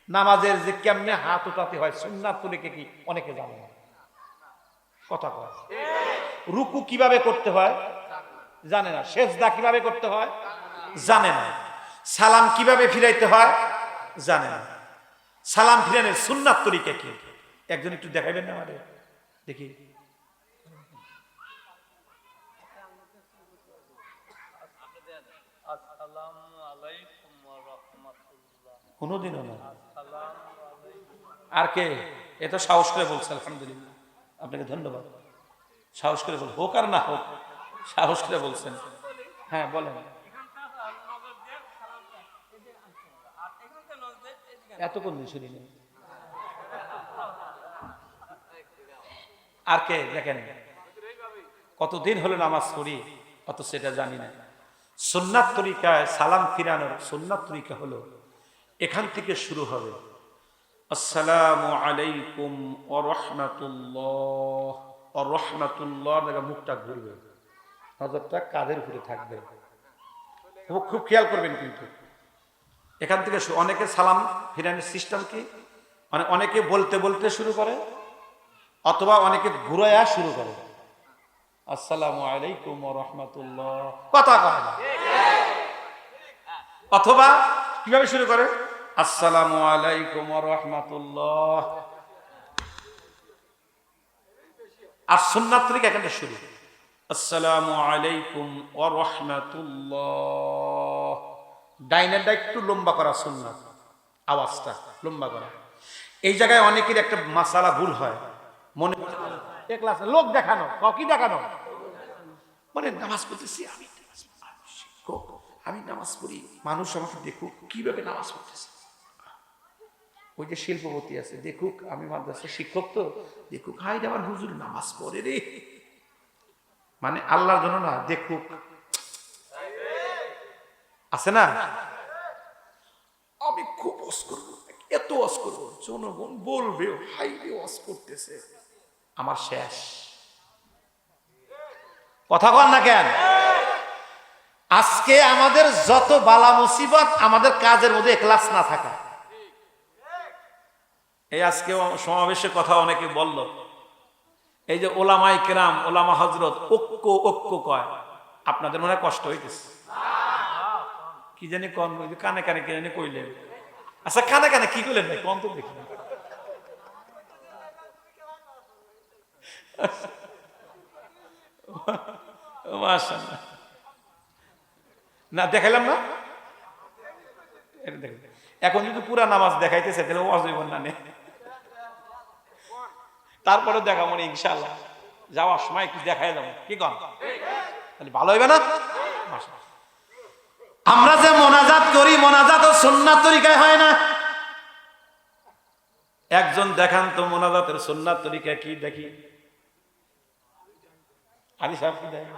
নামাজের যে কেমনে হাত উঠাতে হয় সুন্নাত তরিকা কি অনেকে জানে না। কথা কয়, রুকু কিভাবে করতে হয় জানে না, সেজদা কিভাবে করতে হয় জানে না, সালাম কিভাবে ফিরাইতে হয় জানে না। সালাম ফিরানোর সুন্নাত তরিকা কি একজন একটু দেখাইবেন না আমাদের? দেখি। কোনদিনও না। আর কে? এ তো সাহস করে বলছে, আলহামদুলিল্লাহ, আপনাকে ধন্যবাদ। সাহস করে বল, হোক আর না হোক, সাহস করে বলছেন। হ্যাঁ বলেন। এতক্ষণ শুনি নেই। আর কে দেখেন? কতদিন হলো নামাজ পড়ি, অত সেটা জানি না। সুন্নাত তরিকায় সালাম ফিরানোর সুন্নাত তরিকা হলো এখান থেকে শুরু হবে, আসসালামু আলাইকুম ওয়া রাহমাতুল্লাহ। ওয়া রাহমাতুল্লাহ দেখে মুখটা ঘুরবে, নজরটা কাঁধের উপরে থাকবে। খুব খেয়াল করবেন কিন্তু এখান থেকে অনেকে সালাম ফিরানোর সিস্টেম কি, মানে অনেকে বলতে বলতে শুরু করে, অথবা অনেকে ঘুরায়া শুরু করে, আসসালামু আলাইকুম ওয়া রাহমাতুল্লাহ, কথা কয় না। অথবা কিভাবে শুরু করে, আসসালামু আলাইকুম ওয়া রাহমাতুল্লাহ। আর সুন্নাত তরিকা এখান থেকে শুরু, আসসালামু আলাইকুম ওয়া রাহমাতুল্লাহ। ডাইনেরটা একটু লম্বা করা সুন্নাত, আওয়াজটা লম্বা করা। এই জায়গায় অনেকের একটা মাসালা ভুল হয়, মনে লোক দেখানো, কি দেখানো, মানে নামাজ পড়তেছি আমি, আমি নামাজ পড়ি, মানুষ আমাকে দেখুক কিভাবে নামাজ পড়তেছে। ওই যে শিল্পপতি আছে, দেখুক আমি মাদ্রাসার শিক্ষক, তো দেখুক হাই আমার হুজুর নামাজ পড়ে রে, মানে আল্লাহর জন্য না, দেখুক। আছে না, আমি খুব ওয়াজ করবো, এত ওয়াজ করবো, জনগণ বলবে হাই রে ওয়াজ করতেছে, আমার শেষ। কথা কন না কেন? আজকে আমাদের যত বালা মুসিবত আমাদের কাজের মধ্যে ইখলাস না থাকা। এই আজকে সমাবেশে কথা অনেকে বলল, এই যে ওলামায়ে কেরাম, ওলামা হযরত ঐক্য ঐক্য কয়, আপনাদের মনে কষ্ট হইতেছে? কি জানি কোন কানে কানে কি জানি কইলেন। আচ্ছা কানে কানে কি কইলেন ভাই কোন তো দেখি। মাশাআল্লাহ, না দেখাইলাম না? এখন যদি পুরা নামাজ দেখাইতেছে তাহলে ওয়াজ হইব না নে। তারপরে দেখা মনে ইনশাআল্লাহ যাওয়ার সময় একটু দেখাই যাবো, কি কন? তাহলে ভালো হইবে না? আমরা যে মোনাজাত করি, মোনাজাত ও সুন্নাত তরিকায় হয় না। একজন দেখান তো মোনাজাতের সুন্নাত তরিকা কি দেখি। আলী সাহেব কি দেখেন?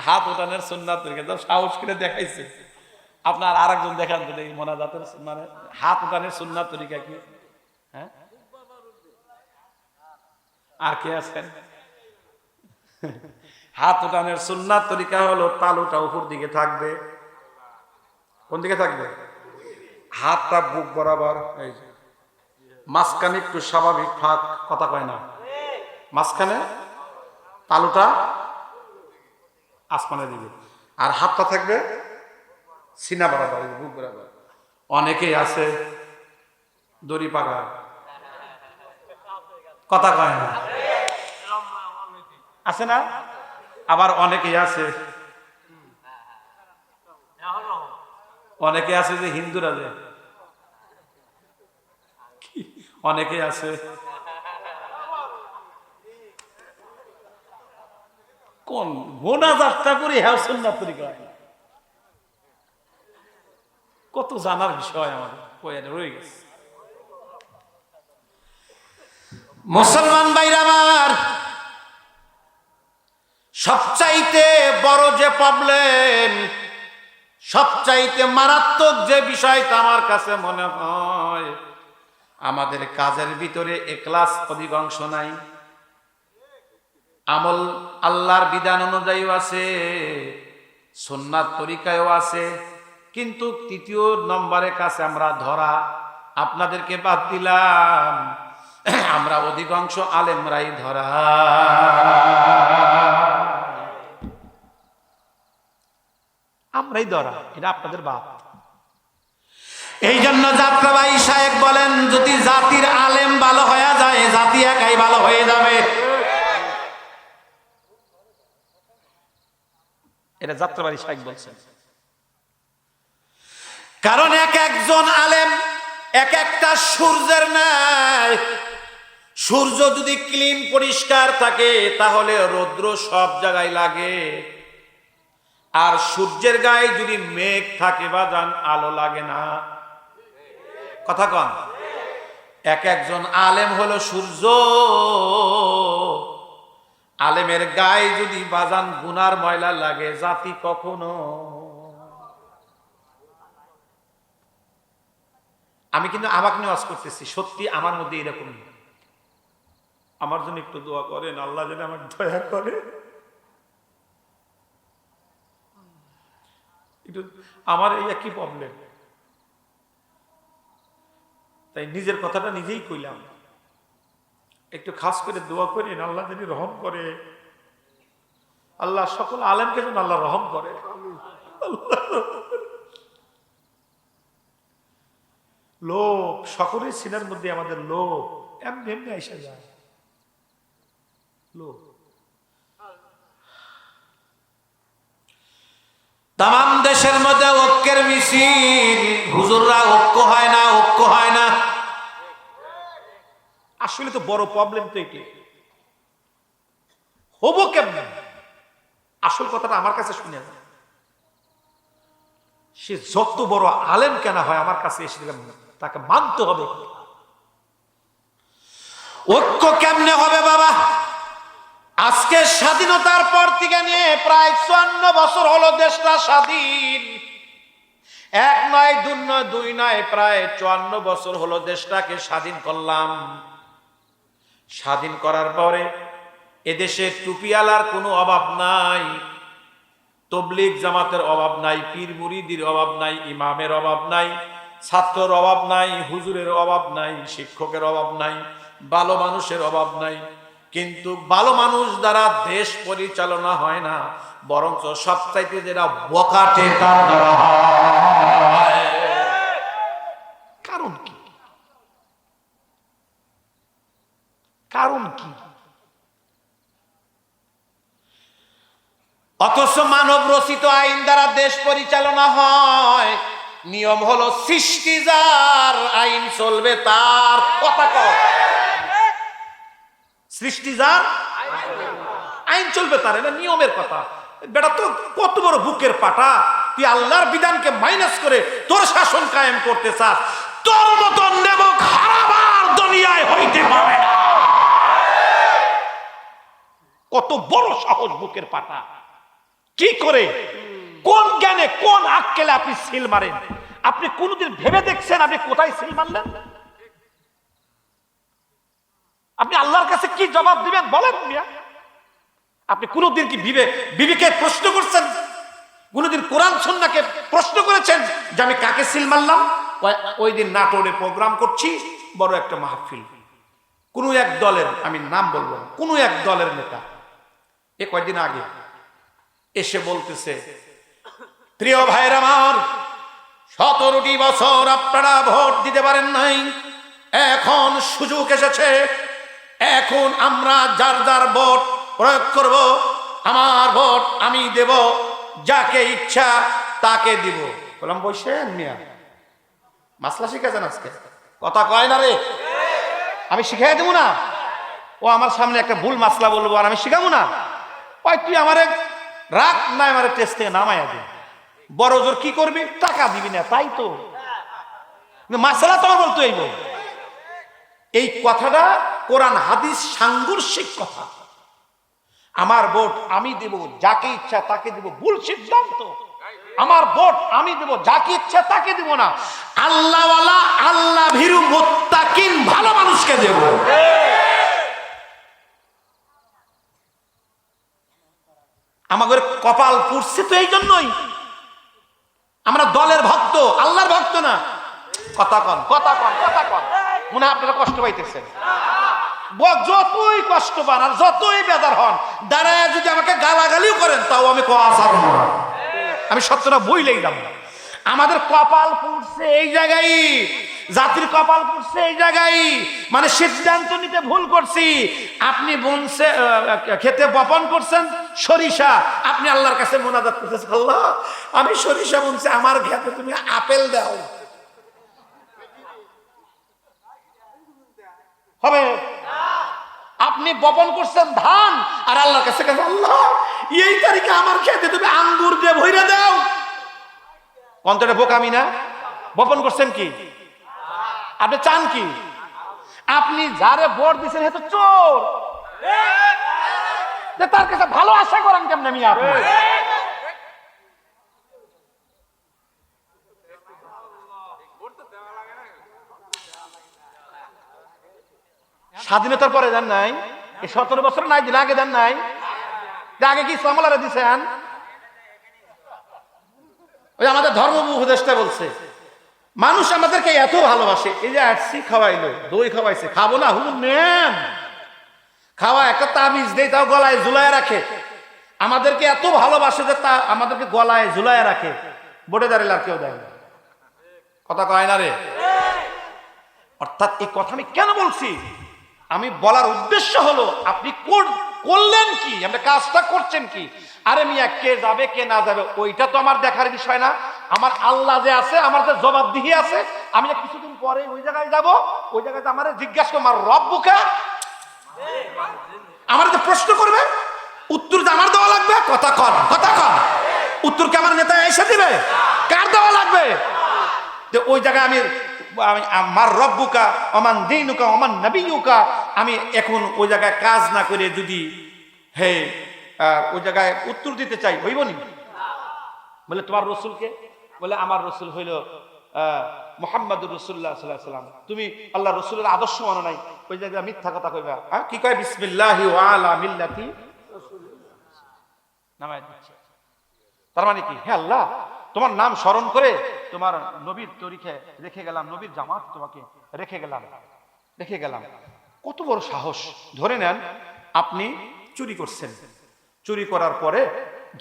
হাত উঠানের সুন্নাত তরিকা তো সাহস করে দেখাইছে। আপনার আর একজন দেখান তো দেখি মোনাজাতের মানে হাত উঠানের সুন্নাত তরিকা কি। হ্যাঁ, আর কে আছেন? হাত উঠানের সুন্নাত তরিকা হলো তালুটা উপর দিকে থাকবে। কোন দিকে থাকবে? হাতটা বুক বরাবর, এই যে মাঝখানে একটু স্বাভাবিক ফাঁক, কথা কয় না, মাঝখানে তালুটা আসমানের দিকে, আর হাতটা থাকবে সিনা বরাবর, বুক বরাবর। অনেকেই আছে দড়ি পাকা, কথা কয় না, আছে না? আবার অনেকেই আছে, অনেকে আছে যে হিন্দুরা যে, অনেকে আছে কোন মোনাজাতটা করে হ্যাঁ সুন্নাত তরিকা। কত জানার বিষয় আমাদের কয়েক রয়ে গেছে। মুসলমান ভাইরা আমার, সবচাইতে বড় যে প্রবলেম, সবচাইতে মারাত্মক যে বিষয়টা আমার কাছে মনে হয়, আমাদের কাজের ভিতরে ইখলাস অধিকাংশ নাই। আমল আল্লাহর বিধান অনুযায়ীও আছে, সুন্নাত তরিকায়ও আছে, কিন্তু তৃতীয় নম্বরের কাছে আমরা ধরা। আপনাদেরকে বাদ দিলাম, আমরা অধিকাংশ আলেমরাই ধরা। আমরাই ধরা, এটা আপনাদের বাদ। এই জন্য যাত্রাবাই সাহেব বলেন, যদি জাতির আলেম ভালো হয়ে যায়, জাতি একাই ভালো হয়ে যাবে। এটা যাত্রাবাড়ি সাহেব বলছেন। কারণ এক একজন আলেম এক একটা সূর্যের ন্যায়। সূর্য যদি ক্লিন পরিষ্কার থাকে তাহলে রৌদ্র সব জায়গায় লাগে, আর সূর্যের গায়ে যদি মেঘ থাকে বাজান আলো লাগে না। কথা কন। এক একজন আলেম হলো সূর্য, আলেমের গায়ে যদি বাজান গুনার ময়লা লাগে, জাতি কখনো। আমি কিন্তু আমাকে নিয়ে ওয়াজ করতেছি, সত্যি আমার মধ্যে এরকম। আমার জন্য একটু দোয়া করেন, আল্লাহ যেন আমার দয়া করে। একটু আমার এই একই প্রবলেম, তাই নিজের কথাটা নিজেই কইলাম। একটু খাস করে দোয়া করেন, আল্লাহ যেন রহম করে। আল্লাহ সকল আলেমকে যেন আল্লাহ রহম করে। লোভ সকলের সিনার মধ্যে আমাদের লোভ এমনি এমনি এসে যায়। লোভ তাম দেশের মধ্যে ঐক্যের মিছিল, হুজুররা ঐক্য হয় না, ঐক্য হয় না। আসলে তো বড় প্রবলেম তো এটি, হবো কেমনে? আসল কথাটা আমার কাছে শুনে যায়, সে যত বড় আলেম কেন হয় আমার কাছে এসে তাকে মানতে হবে। ঐক্য কেমনে হবে বাবা? আজকে স্বাধীনতার পর থেকে নিয়ে প্রায় 54 বছর হলো দেশটা স্বাধীন। এক নয়, দুই নয়, প্রায় 54 বছর হলো দেশটাকে স্বাধীন করলাম। স্বাধীন করার পরে এদেশে টুপিওয়ালার কোনো অভাব নাই, তবলিগ জামাতের অভাব নাই, পীর মুরিদির অভাব নাই, ইমামের অভাব নাই, ছাত্রের অভাব নাই, হুজুরের অভাব নাই, শিক্ষকের অভাব নাই, ভালো মানুষের অভাব নাই। কিন্তু ভালো মানুষ দ্বারা দেশ পরিচালনা হয় না, বরঞ্চ সবচাইতে যেটা বকাটে তার দ্বারা হয়। কারণ কি? কারণ কি? অথচ মানব রচিত আইন দ্বারা দেশ পরিচালনা হয়। নিয়ম হলো সৃষ্টি যার, আইন চলবে তার। কথা কয়, সৃষ্টি যার, আইন চলবে তার, এটা নিয়মের কথা। বেটা তো কত বড় বুকের পাটা, তুই আল্লাহর বিধানকে মাইনাস করে তোর শাসন কায়েম করতে চাস। তোর মতন নেবক হারাবার দুনিয়ায় হইতে পারে না। কত বড় সাহস বুকের পাটা! কি করে, কোন জ্ঞানে, কোন আক্কেলে আপনি সিল মারেন? আপনি কোনদিন ভেবে দেখছেন আপনি কোথায় সিল মারলেন? আপনি আল্লাহর কাছে কি জবাব দিবেন বলেন মিয়া? আপনি কোনদিন কি বিবেকে প্রশ্ন করছেন? কোনদিন কোরআন সুন্নাহকে প্রশ্ন করেছেন যে আমি কাকে সিল মারলাম? ওই দিন নাটোরে প্রোগ্রাম করছি, বড় একটা মাহফিল, কোন এক দলের, আমি নাম বলবো, কোন এক দলের নেতা কয়েকদিন আগে এসে বলতেছে, প্রিয় ভাইরা আমার, 17টি বছর আপনারা ভোট দিতে পারেন নাই, এখন সুযোগ এসেছে, এখন আমরা যার যার ভোট প্রয়োগ করব। আমার ভোট আমি দেব, যাকে ইচ্ছা তাকে দিব। বললাম বসেন মিয়া, মাসলা শিখেছেন আজকে? কথা কয় না রে, আমি শিখাই দেবো না? ও আমার সামনে একটা ভুল মাসলা বলবো আর আমি শিখাবো না? ওই তুই আমারে রাখ না, আমার টেস্ট থেকে নামাইয়া দে। বড় জোর কি করবি? টাকা দিবি না, তাই তো মাসলা তোমার বলতো। এই কথাটা কোরআন হাদিস সাংঘর্ষিক কথা। আমার ভোট আমি দেব, যাকে ইচ্ছা তাকে দেব, ভুল সিদ্ধান্ত। আমার ভোট আমি দেব, যাকে ইচ্ছা তাকে দেব না, আল্লাহওয়ালা, আল্লাহ ভীরু মুত্তাকিন ভালো মানুষকে দেব। আমাদের কপাল পুড়ছে তো এই জন্যই। আমরা দলের ভক্ত, আল্লাহর ভক্ত না। কথা কন, কথা কন, কথা কন। মনে হয় আপনারা কষ্ট পাইতেছেন। যতই কষ্ট পান আর যতই বেদার হন, দাঁড়ায় যদি আমাকে গালাগালিও করেন তাও আমি আমি সত্যটা বইলেই যাব। আমাদের কপাল পুড়ছে এই জায়গায়, জাতির কপাল পুড়ছে এই জায়গায়, মানে সিদ্ধান্ত নিতে ভুল করছি। আপনি বনছে খেতে বপন করছেন সরিষা, আপনি আল্লাহর কাছে মোনাজাত করতেছেন, আল্লাহ আমি সরিষা বনছি, আমার খেতে তুমি আপেল দাও। হবে? আপনি বপন করছেন ধান আর আল্লাহর কাছে আল্লাহ এই তারিখে আমার খেতে তুমি আঙ্গুর দিয়ে ভইরা দাও। অন্তরে বোকামি না? বপন করছেন কি? আপনি চান কি? আপনি যারে ভোট দিচ্ছেন হে তো চোর, তার কাছে ভালো আশা করেন কেমন? আমি আপনি স্বাধীনতার পরে দেন নাই, 17 বছর নাই দিন আগে দেন নাই, আগে কি ইসলামওয়ালারা দিছেন? ওই আমাদের ধর্ম উপদেষ্টা বলছে মানুষ আমাদেরকে এত ভালোবাসে, এই যে আসছি খাওয়াইলো, দই খাওয়াইছে, খাবো না, হুজুর নেন, খাওয়া একটা তাবিজ দেয়, তাও গলায় ঝুলায় রাখে। আমাদেরকে এত ভালোবাসে যে তা আমাদেরকে গলায় ঝুলায় রাখে, বোটে দাঁড়িয়ে আর কেউ দেয় না। কথা কয় না রে? অর্থাৎ এই কথা আমি কেন বলছি? আমি বলার উদ্দেশ্য হলো আপনি করলেন কি, আপনি কাজটা করছেন কি? আরে মিয়া, কে যাবে কে না যাবে ওইটা তো আমার দেখার বিষয় না। আমার আল্লাহ যে আছে, আমার যে জবাবদিহি আছে, আমি কিছুদিন পরে ওই জায়গায় যাব, ওই জায়গায় আমার জিজ্ঞাসা করবো আমার রব্বুকা, আমার যে প্রশ্ন করবে উত্তর যে আমার দেওয়া লাগবে। কথা কন, কথা কন। উত্তর কি আমার নেতা এসে দিবে? কার দেওয়া লাগবে? যে ওই জায়গায় আমি আমার রব্বুকা অমান দিনুকা অমান নবিয়ুকা, আমি এখন ওই জায়গায় কাজ না করে যদি হে ওই জায়গায় উত্তর দিতে চাই, হইব নি? বলে তোমার রসুলকে? বলে আমার রসুল হইল মুহাম্মাদুর রাসূলুল্লাহ সাল্লাল্লাহু আলাইহি ওয়াসাল্লাম, তুমি আল্লাহ রাসূলের আদর্শ মানো নাই, ওই জায়গায় মিথ্যা কথা কইবা। কি কয়? বিসমিল্লাহি ওয়া আলা মিল্লাতি নামায় দিচ্ছে। তার মানে কি? হ্যাঁ আল্লাহ, তোমার নাম স্মরণ করে তোমার নবীর তরিকে রেখে গেলাম, নবীর জামাত তোমাকে রেখে গেলাম। কত বড় সাহস! ধরে নেন আপনি চুরি করছেন, চুরি করার পরে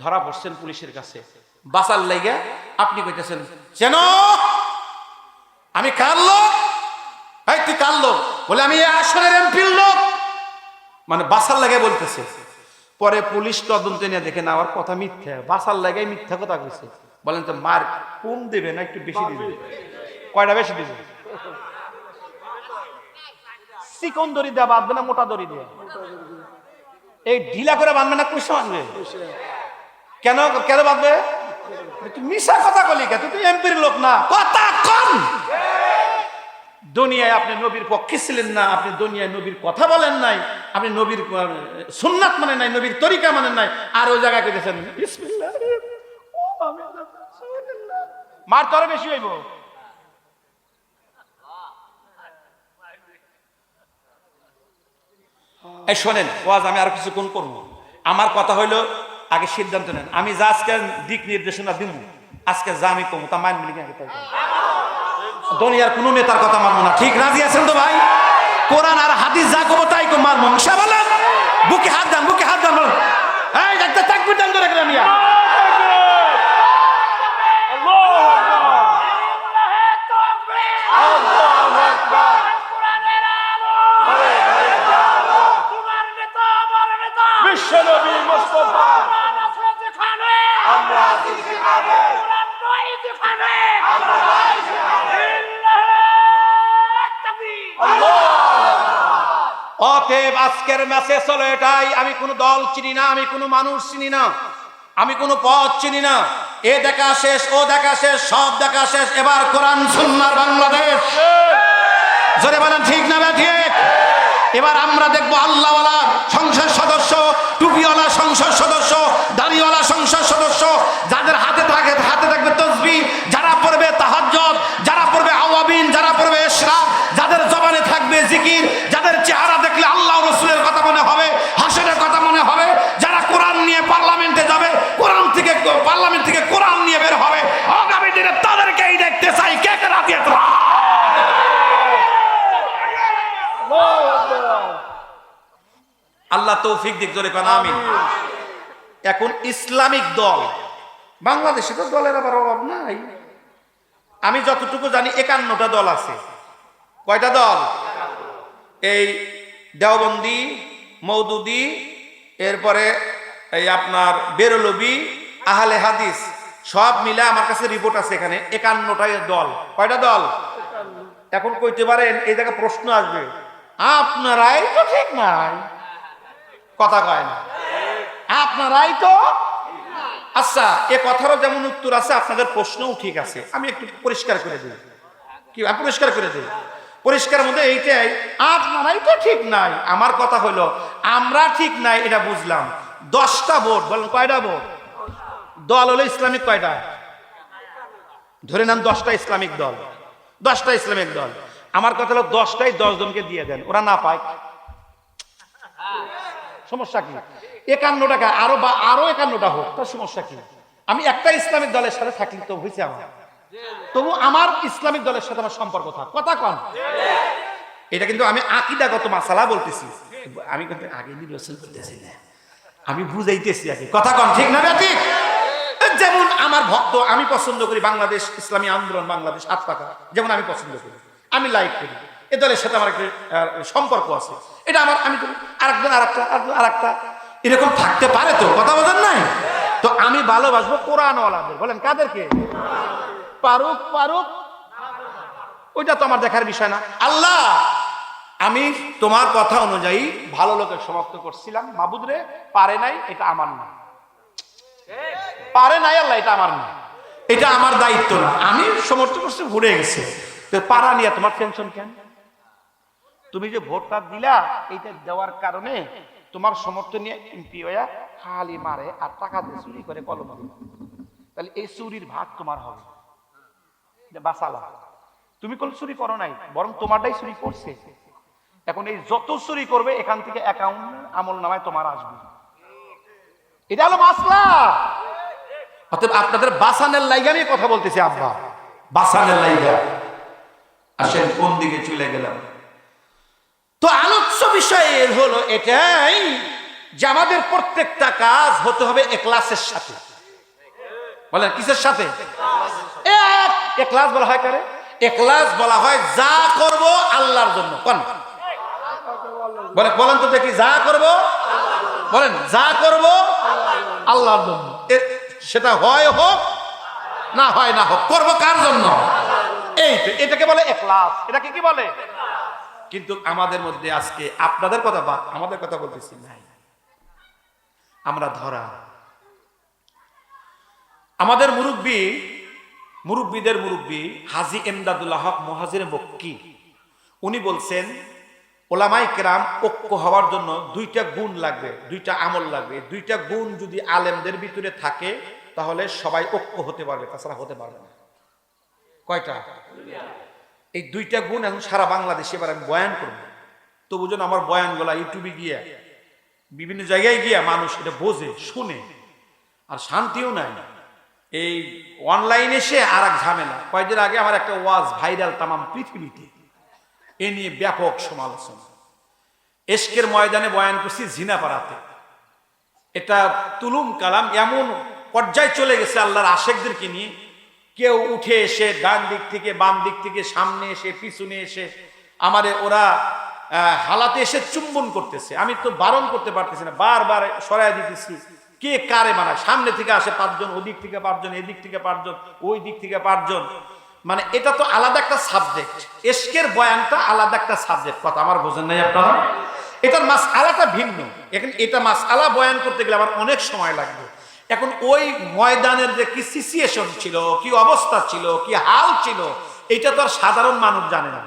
ধরা পড়ছেন পুলিশের কাছে, বাঁচার লাইগা আপনি কইতেছেন, চেন আমি কার লোক? এই তুই কার লোক? বলে আমি এই আসনের এমপির লোক। মানে বাঁচার লাগে বলতেছে। পরে পুলিশ তদন্তে নিয়ে দেখে না, আমার কথা মিথ্যা, বাঁচার লাগাই মিথ্যা কথা কইছে। বলেন তো মার কম দেবে না একটু বেশি দিবে? কয়টা বেশি দিবে? চিকন দড়ি দেওয়া বাঁধবে না মোটা দড়ি দিয়ে? এই ঢিলা করে বাঁধবে না কুশা বাঁধবে? কেন কেন বাঁধবে? তুই মিশা কথা বলি কে? তুই এমপির লোক না, কথা কম। দুনিয়ায় আপনি নবীর পক্ষে ছিলেন না, আপনি দুনিয়ায় নবীর কথা বলেন নাই, আপনি নবীর সুন্নাত মানে নাই, নবীর তরিকা মানে নাই, আর ওই জায়গায় কইতেছেন বিসমিল্লাহ। মার তরে বেশি হইব। এই শোনেন, ওয়াজ আমি আর কিছুক্ষণ করবো। আমার কথা হইলো আগে সিদ্ধান্ত নেন। আমি যা আজকে দিক নির্দেশনা দিব, আজকে যা আমি কমু তা মানবেন কি? দুনিয়ার কোন নেতার কথা মানবো না। ঠিক রাজি আছেন তো ভাই? কোরআন আর হাদিস যা কব তাই কো মারবো। ইনশাআল্লাহ। বুকে হাত দেন, বুকে হাত দেন। এই একটা তাকবীর দেন ধরে গেলাম ইয়া। আল্লাহু আকবার, আল্লাহু আকবার। কোরআনের আলো ঘরে ঘরে জালো, তোমার নেতা আমার নেতা বিশ্বনবী মুস্তাফা। কোরআন আছে যেখানে আমরা আছি সেখানে, কোরআন নয় যেখানে আমরা নাই সেখানে। অতএব আজকের মেসেজ হলো এটাই, আমি কোন দল চিনি না, আমি কোন মানুষ চিনি না, আমি কোন পথ চিনি না। এ দেখা শেষ, ও দেখা শেষ, সব দেখা শেষ। এবার কোরআন সুন্নাহর বাংলাদেশ। জোরে বলেন ঠিক না ঠিক? এবার আমরা দেখবো আল্লাহওয়ালা সংসদ সদস্য, টুপিওয়ালা সংসদ সদস্য, দাড়িওয়ালা সংসদ সদস্য, যাদের হাতে থাকবে তাসবিহ, যারা পড়বে তাহাজ্জুদ, যারা পড়বে আওয়াবিন, যারা পড়বে ইশরাক, যাদের জবানে থাকবে জিকির, যাদের চেহারা দেখলে আল্লাহ রাসূলের কথা মনে হবে, হাসরের কথা মনে হবে, যারা কোরআন নিয়ে পার্লামেন্টে যাবে, পার্লামেন্ট থেকে কোরআন নিয়ে বের হবে, আগামী দিনে তাদেরকেই দেখতে চাই। কে কে রাজি আছেন? আল্লাহ তৌফিক দিক, জোরে কোন আমিন। এখন ইসলামিক দল বাংলাদেশে তো দলের আবার অভাব নাই। আমি যতটুকু জানি 51টা দল আছে। কয়টা দল? এই দেওবন্দি, মওদুদি, এরপরে এই আপনার বেরলবি, আহলে হাদিস, সব মিলে আমার কাছে রিপোর্ট আছে এখানে 51টাই দল। কয়টা দল? এখন কইতে পারেন এই জায়গায় প্রশ্ন আসবে, আপনারাই তো ঠিক নাই। কথা কয় না, আপনারাই তো। আচ্ছা, এ কথারও যেমন উত্তর আছে, আপনাদের প্রশ্নও ঠিক আছে। আমি একটু পরিষ্কার করে দিই। কি পরিষ্কার করে দিই? পরিষ্কার মধ্যে এইটাই, আপনারাই তো ঠিক নাই। আমার কথা হলো আমরা ঠিক নাই, এটা বুঝলাম। 10টা ভোট, বলেন কয়টা ভোট? দল হলো ইসলামিক কয়টা? ধরে নেন 10টা ইসলামিক দল, 10টা ইসলামিক দল। আমার কথা হলো 10টাই 10 জনকে দিয়ে দেন, ওরা না পায়, সমস্যা কি? 51 টাকা আরো 51টা হোক, তার সমস্যা কি? আমি একটা ইসলামিক দলের সাথে থাকলে তো হয়েছে আমার, তবু আমার ইসলামিক দলের সাথে আমার সম্পর্ক থাক। কথা কন? এটা কিন্তু আমি আকীদাগত মাসালা বলতেছি, আমি কিন্তু আগে নির্বাচন করতেছি না, আমি বুঝাইতেছি আগে। কথা কন ঠিক না ঠিক? যেমন আমার ভক্ত, আমি পছন্দ করি বাংলাদেশ ইসলামী আন্দোলন বাংলাদেশ, আত্মাকা, যেমন আমি পছন্দ করি, আমি লাইক করি, এ দলের সাথে আমার একটা সম্পর্ক আছে, এটা আমার। আমি তো আরেকজন আরেকটা এরকম থাকতে পারে তো, কথা বলেন নাই তো? আমি ভালোবাসবো কোরআনওয়ালাদের। বলেন কাদেরকে? পারুক ওইটা তো আমার দেখার বিষয় না। আল্লাহ, আমি তোমার কথা অনুযায়ী ভালো লোকের সমাপ্ত করছিলাম, মাবুদ রে পারে নাই, এটা আমার না, পারে নাই আল্লাহ, এটা আমার না, এটা আমার দায়িত্ব না, আমি সমর্থন করছি, ভুলে গেছে। তো পারা নিয়ে তোমার টেনশন কেন? তুমি যে ভোটটা দিলা, এইটা দেওয়ার কারণে তোমার সমর্থন নিয়ে এমপি হইয়া খালি মারে আর টাকা দিয়ে চুরি করে কলম দিবে, তাহলে এই চুরির ভাগ তোমার হবে। বাসালা, তুমি কোন চুরি করো নাই, বরং তোমারটাই চুরি করছে। এখন এই যত চুরি করবে এখান থেকে অ্যাকাউন্ট আমল নামায় তোমার আসবে। এটা হলো মাসলা। অতএব আপনাদের বাসানের লাইগা নিয়ে কথা বলতেছি আব্বা, বাসানের লাইগা। আসেন কোন দিকে চলে গেলাম। তো আলোচ্য বিষয় হলো এটাই যে আমাদের প্রত্যেকটা কাজ হতে হবে ইখলাসের সাথে। বলেন কিসের সাথে? ইখলাস বলা হয় কারে? ইখলাস বলা হয় যা করব আল্লাহর জন্য। কোন বলেন তো দেখি, যা করব, বলেন যা করব আল্লাহর জন্য। সেটা হয় হোক না হয় না হোক, করব কার জন্য? এটাকে বলে ইখলাস। এটাকে কি বলে? কিন্তু আমাদের মধ্যে আজকে আপনাদের কথা বা আমাদের কথা বলতেছি নাই, আমরা ধরা। আমাদের মুরব্বীদের মুরব্বী হাজী এমদাদুল্লাহ হক মুহাজিরে মক্কি, উনি বলছেন ওলামায়ে কেরাম ঐক্য হওয়ার জন্য দুইটা গুণ লাগবে, দুইটা আমল লাগবে। দুইটা গুণ যদি আলেমদের ভিতরে থাকে তাহলে সবাই ঐক্য হতে পারবে, তাছাড়া হতে পারবে না। কয়টা? এই দুইটা গুণ এখন সারা বাংলাদেশে এবার আমি বয়ান করব। তো বুঝুন আমার বয়ানগুলা ইউটিউবে গিয়া বিভিন্ন জায়গায় গিয়া মানুষ এটা বোঝে, শুনে, আর শান্তিও নাই। এই অনলাইনে এসে আর এক ঝামেলা। কয়েকদিন আগে আমার একটা ওয়াজ ভাইরাল তামাম পৃথিবীতে, এ নিয়ে ব্যাপক সমালোচনা। এশকের ময়দানে বয়ান করছি ঝিনাপাড়াতে। এটা তুলুম কালাম এমন পর্যায়ে চলে গেছে আল্লাহর আশেকদেরকে নিয়ে, কেউ উঠে এসে ডান দিক থেকে বাম দিক থেকে সামনে এসে পিছনে এসে আমারে ওরা হালাতে এসে চুম্বন করতেছে। আমি তো বারণ করতে পারতেছি না, বারবার সরাই দিতেছি। কে কারে মানায়? সামনে থেকে আসে 5 জন, ওদিক থেকে 5 জন, এদিক থেকে 5 জন, ওই দিক থেকে 5 জন। মানে এটা তো আলাদা একটা সাবজেক্ট। এশকের বয়ানটা আলাদা একটা সাবজেক্ট। কথা আমার বোঝেন নাই আপনারা? এটার মাসআলাটা ভিন্ন। এখন এটা মাসআলা বয়ান করতে গেলে আমার অনেক সময় লাগবে। এখন ওই ময়দানের যে কি সিচুয়েশন ছিল, কি অবস্থা ছিল, কি হাল ছিল, এটা তো আর সাধারণ মানুষ জানে না।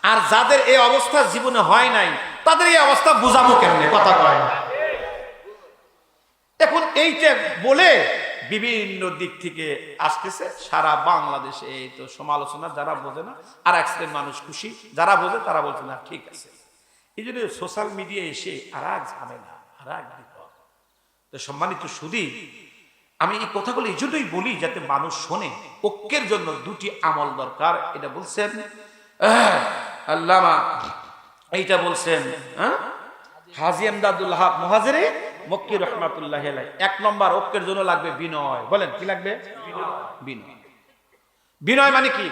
আর যাদের এই অবস্থা জীবনে হয় নাই তাদের এই অবস্থা বুঝাবো কেমনে? কথা কয় না। এখন এইটা বলে বিভিন্ন দিক থেকে আসতেছে সারা বাংলাদেশে এই তো সমালোচনা। যারা বোঝে না আর এক শ্রেণীর মানুষ খুশি, যারা বোঝে তারা বলছে না ঠিক আছে। এই জন্য সোশ্যাল মিডিয়া এসে আর এক ঝামেলা, আর এক বিপদ। তো সম্মানিত সুধী, আমি এই কথাগুলো এই জন্যই বলি যাতে মানুষ শোনে। ঐক্যের জন্য 2টি আমল দরকার। এটা বলছেন আল্লামা, এইটা বলছেন হাজী এমদাদুল্লাহ হক মুহাজিরে মক্কি রাহমাতুল্লাহি আলাইহি। 1 নম্বর ঐক্যের জন্য লাগবে বিনয়। বলেন কি লাগবে? বিনয়। বিনয় মানে কি?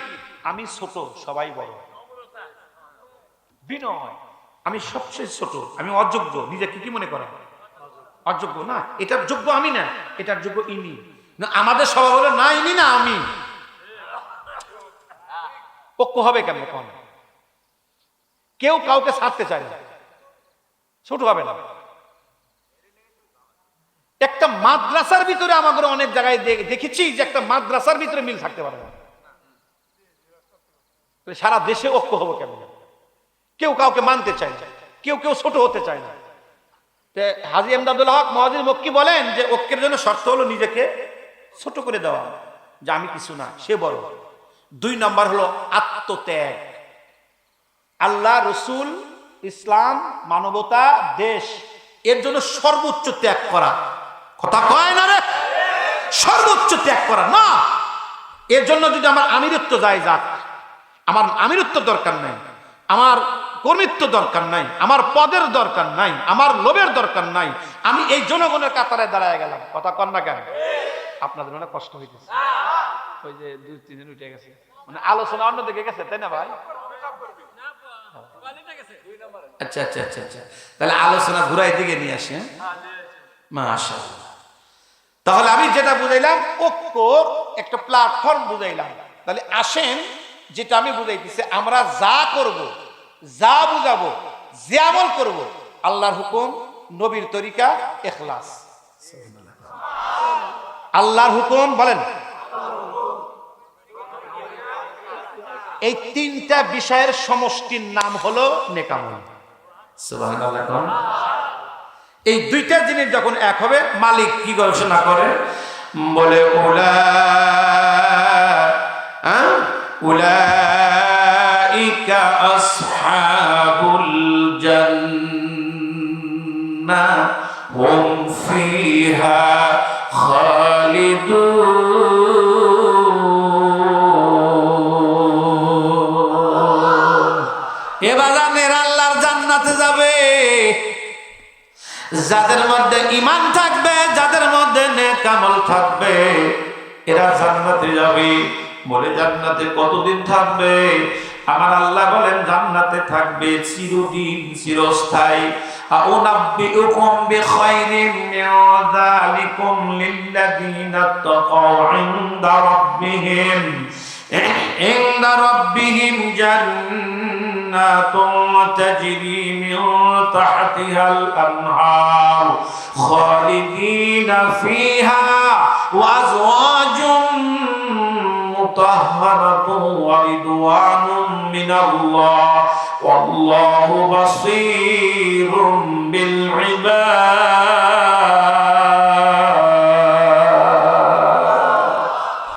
আমি ছোট, সবাই বড়। বিনয়, আমি সবচেয়ে ছোট, আমি অযোগ্য, নিজেকে কি মনে করেন? অযোগ্য না, এটার যোগ্য আমি না, এটার যোগ্য ইনি না। আমাদের সবাই বলে না ইনি না আমি। ঐক্য হবে কেমন? কেউ কাউকে ছাড়তে চায় না, ছোট হবে না। একটা মাদ্রাসার ভিতরে আমাদের অনেক জায়গায় দেখেছি যে একটা মাদ্রাসার ভিতরে মিল থাকতে পারে না। সারা দেশে ঐক্য হবে কেমন? কেউ কাউকে মানতে চায় না, কেউ ছোট হতে চায় না। হাজী এমদাদুল্লাহ হক মুহাজির মক্কি বলেন যে ঐক্যের জন্য শর্ত হলো নিজেকে ছোট করে দেওয়া, যে আমি কিছু না, সে বড়। 2 নম্বর হলো আত্মত্যাগ। আল্লাহ, রসুল, ইসলাম, মানবতা, দেশ, এর জন্য সর্বোচ্চ ত্যাগ করা। কথা কয় না রে? সর্বোচ্চ ত্যাগ করা না। এর জন্য যদি আমার আমিরত্ব যায় যাক, আমার আমিরত্ব দরকার নাই, আমার কর্মীত্ব দরকার নাই, আমার পদের দরকার নাই, আমার লোভের দরকার নাই, আমি এই জনগণের কাতারে দাঁড়ায় গেলাম। কথা কন না কেন? আপনাদের অনেক কষ্ট হইতেছে। ওই যে 2-3 দিন উঠে গেছে, মানে আলোচনা অন্যদিকে গেছে, তাই না ভাই? আচ্ছা আচ্ছা আচ্ছা আচ্ছা, তাহলে আলোচনা ঘুরাই দিকে নিয়ে আসি। মাশাআল্লাহ। তাহলে আমি যেটা বুঝাইলাম ঐক্য একটা প্ল্যাটফর্ম বুঝাইলাম। তাহলে আসেন যেটা আমি বুঝাইতেছি, আমরা যা করব, যা বুঝাবো, যে আমল করব, আল্লাহর হুকুম, নবীর তরিকা, ইখলাস। আল্লাহর হুকুম বলেন, এই 3টা বিষয়ের সমষ্টির নাম হলো নেক আমল। সুবহানাল্লাহ। এই 2টা জিনিস যখন এক হবে, মালিক কি ঘোষণা করে? বলে বাজানের আল্লাহর জান্নাতে যাবে যাদের মধ্যে ঈমান থাকবে, যাদের মধ্যে নেক আমল থাকবে, এরা জান্নাতে যাবে। বলে জান্নাতে কতদিন থাকবে? আমার আল্লাহ বলেন জান্নাতে থাকবে চিরদিন, চিরস্থায়ী। আউনাব্বিউকুম বিখাইরিম মিন যালিকুম লিল্লাযীনা তাকাউ ইনদা রাব্বিহিম জান্নাতুন তাজরি মিন তাহতিহাল আনহার খালিদিনা ফিহা ওয়া আজওয়াজুম মুতাহহারাতুন ওয়া রিদওয়ানুম মিনাল্লাহ ওয়াল্লাহু বাসীরুম বিল ইবাদ।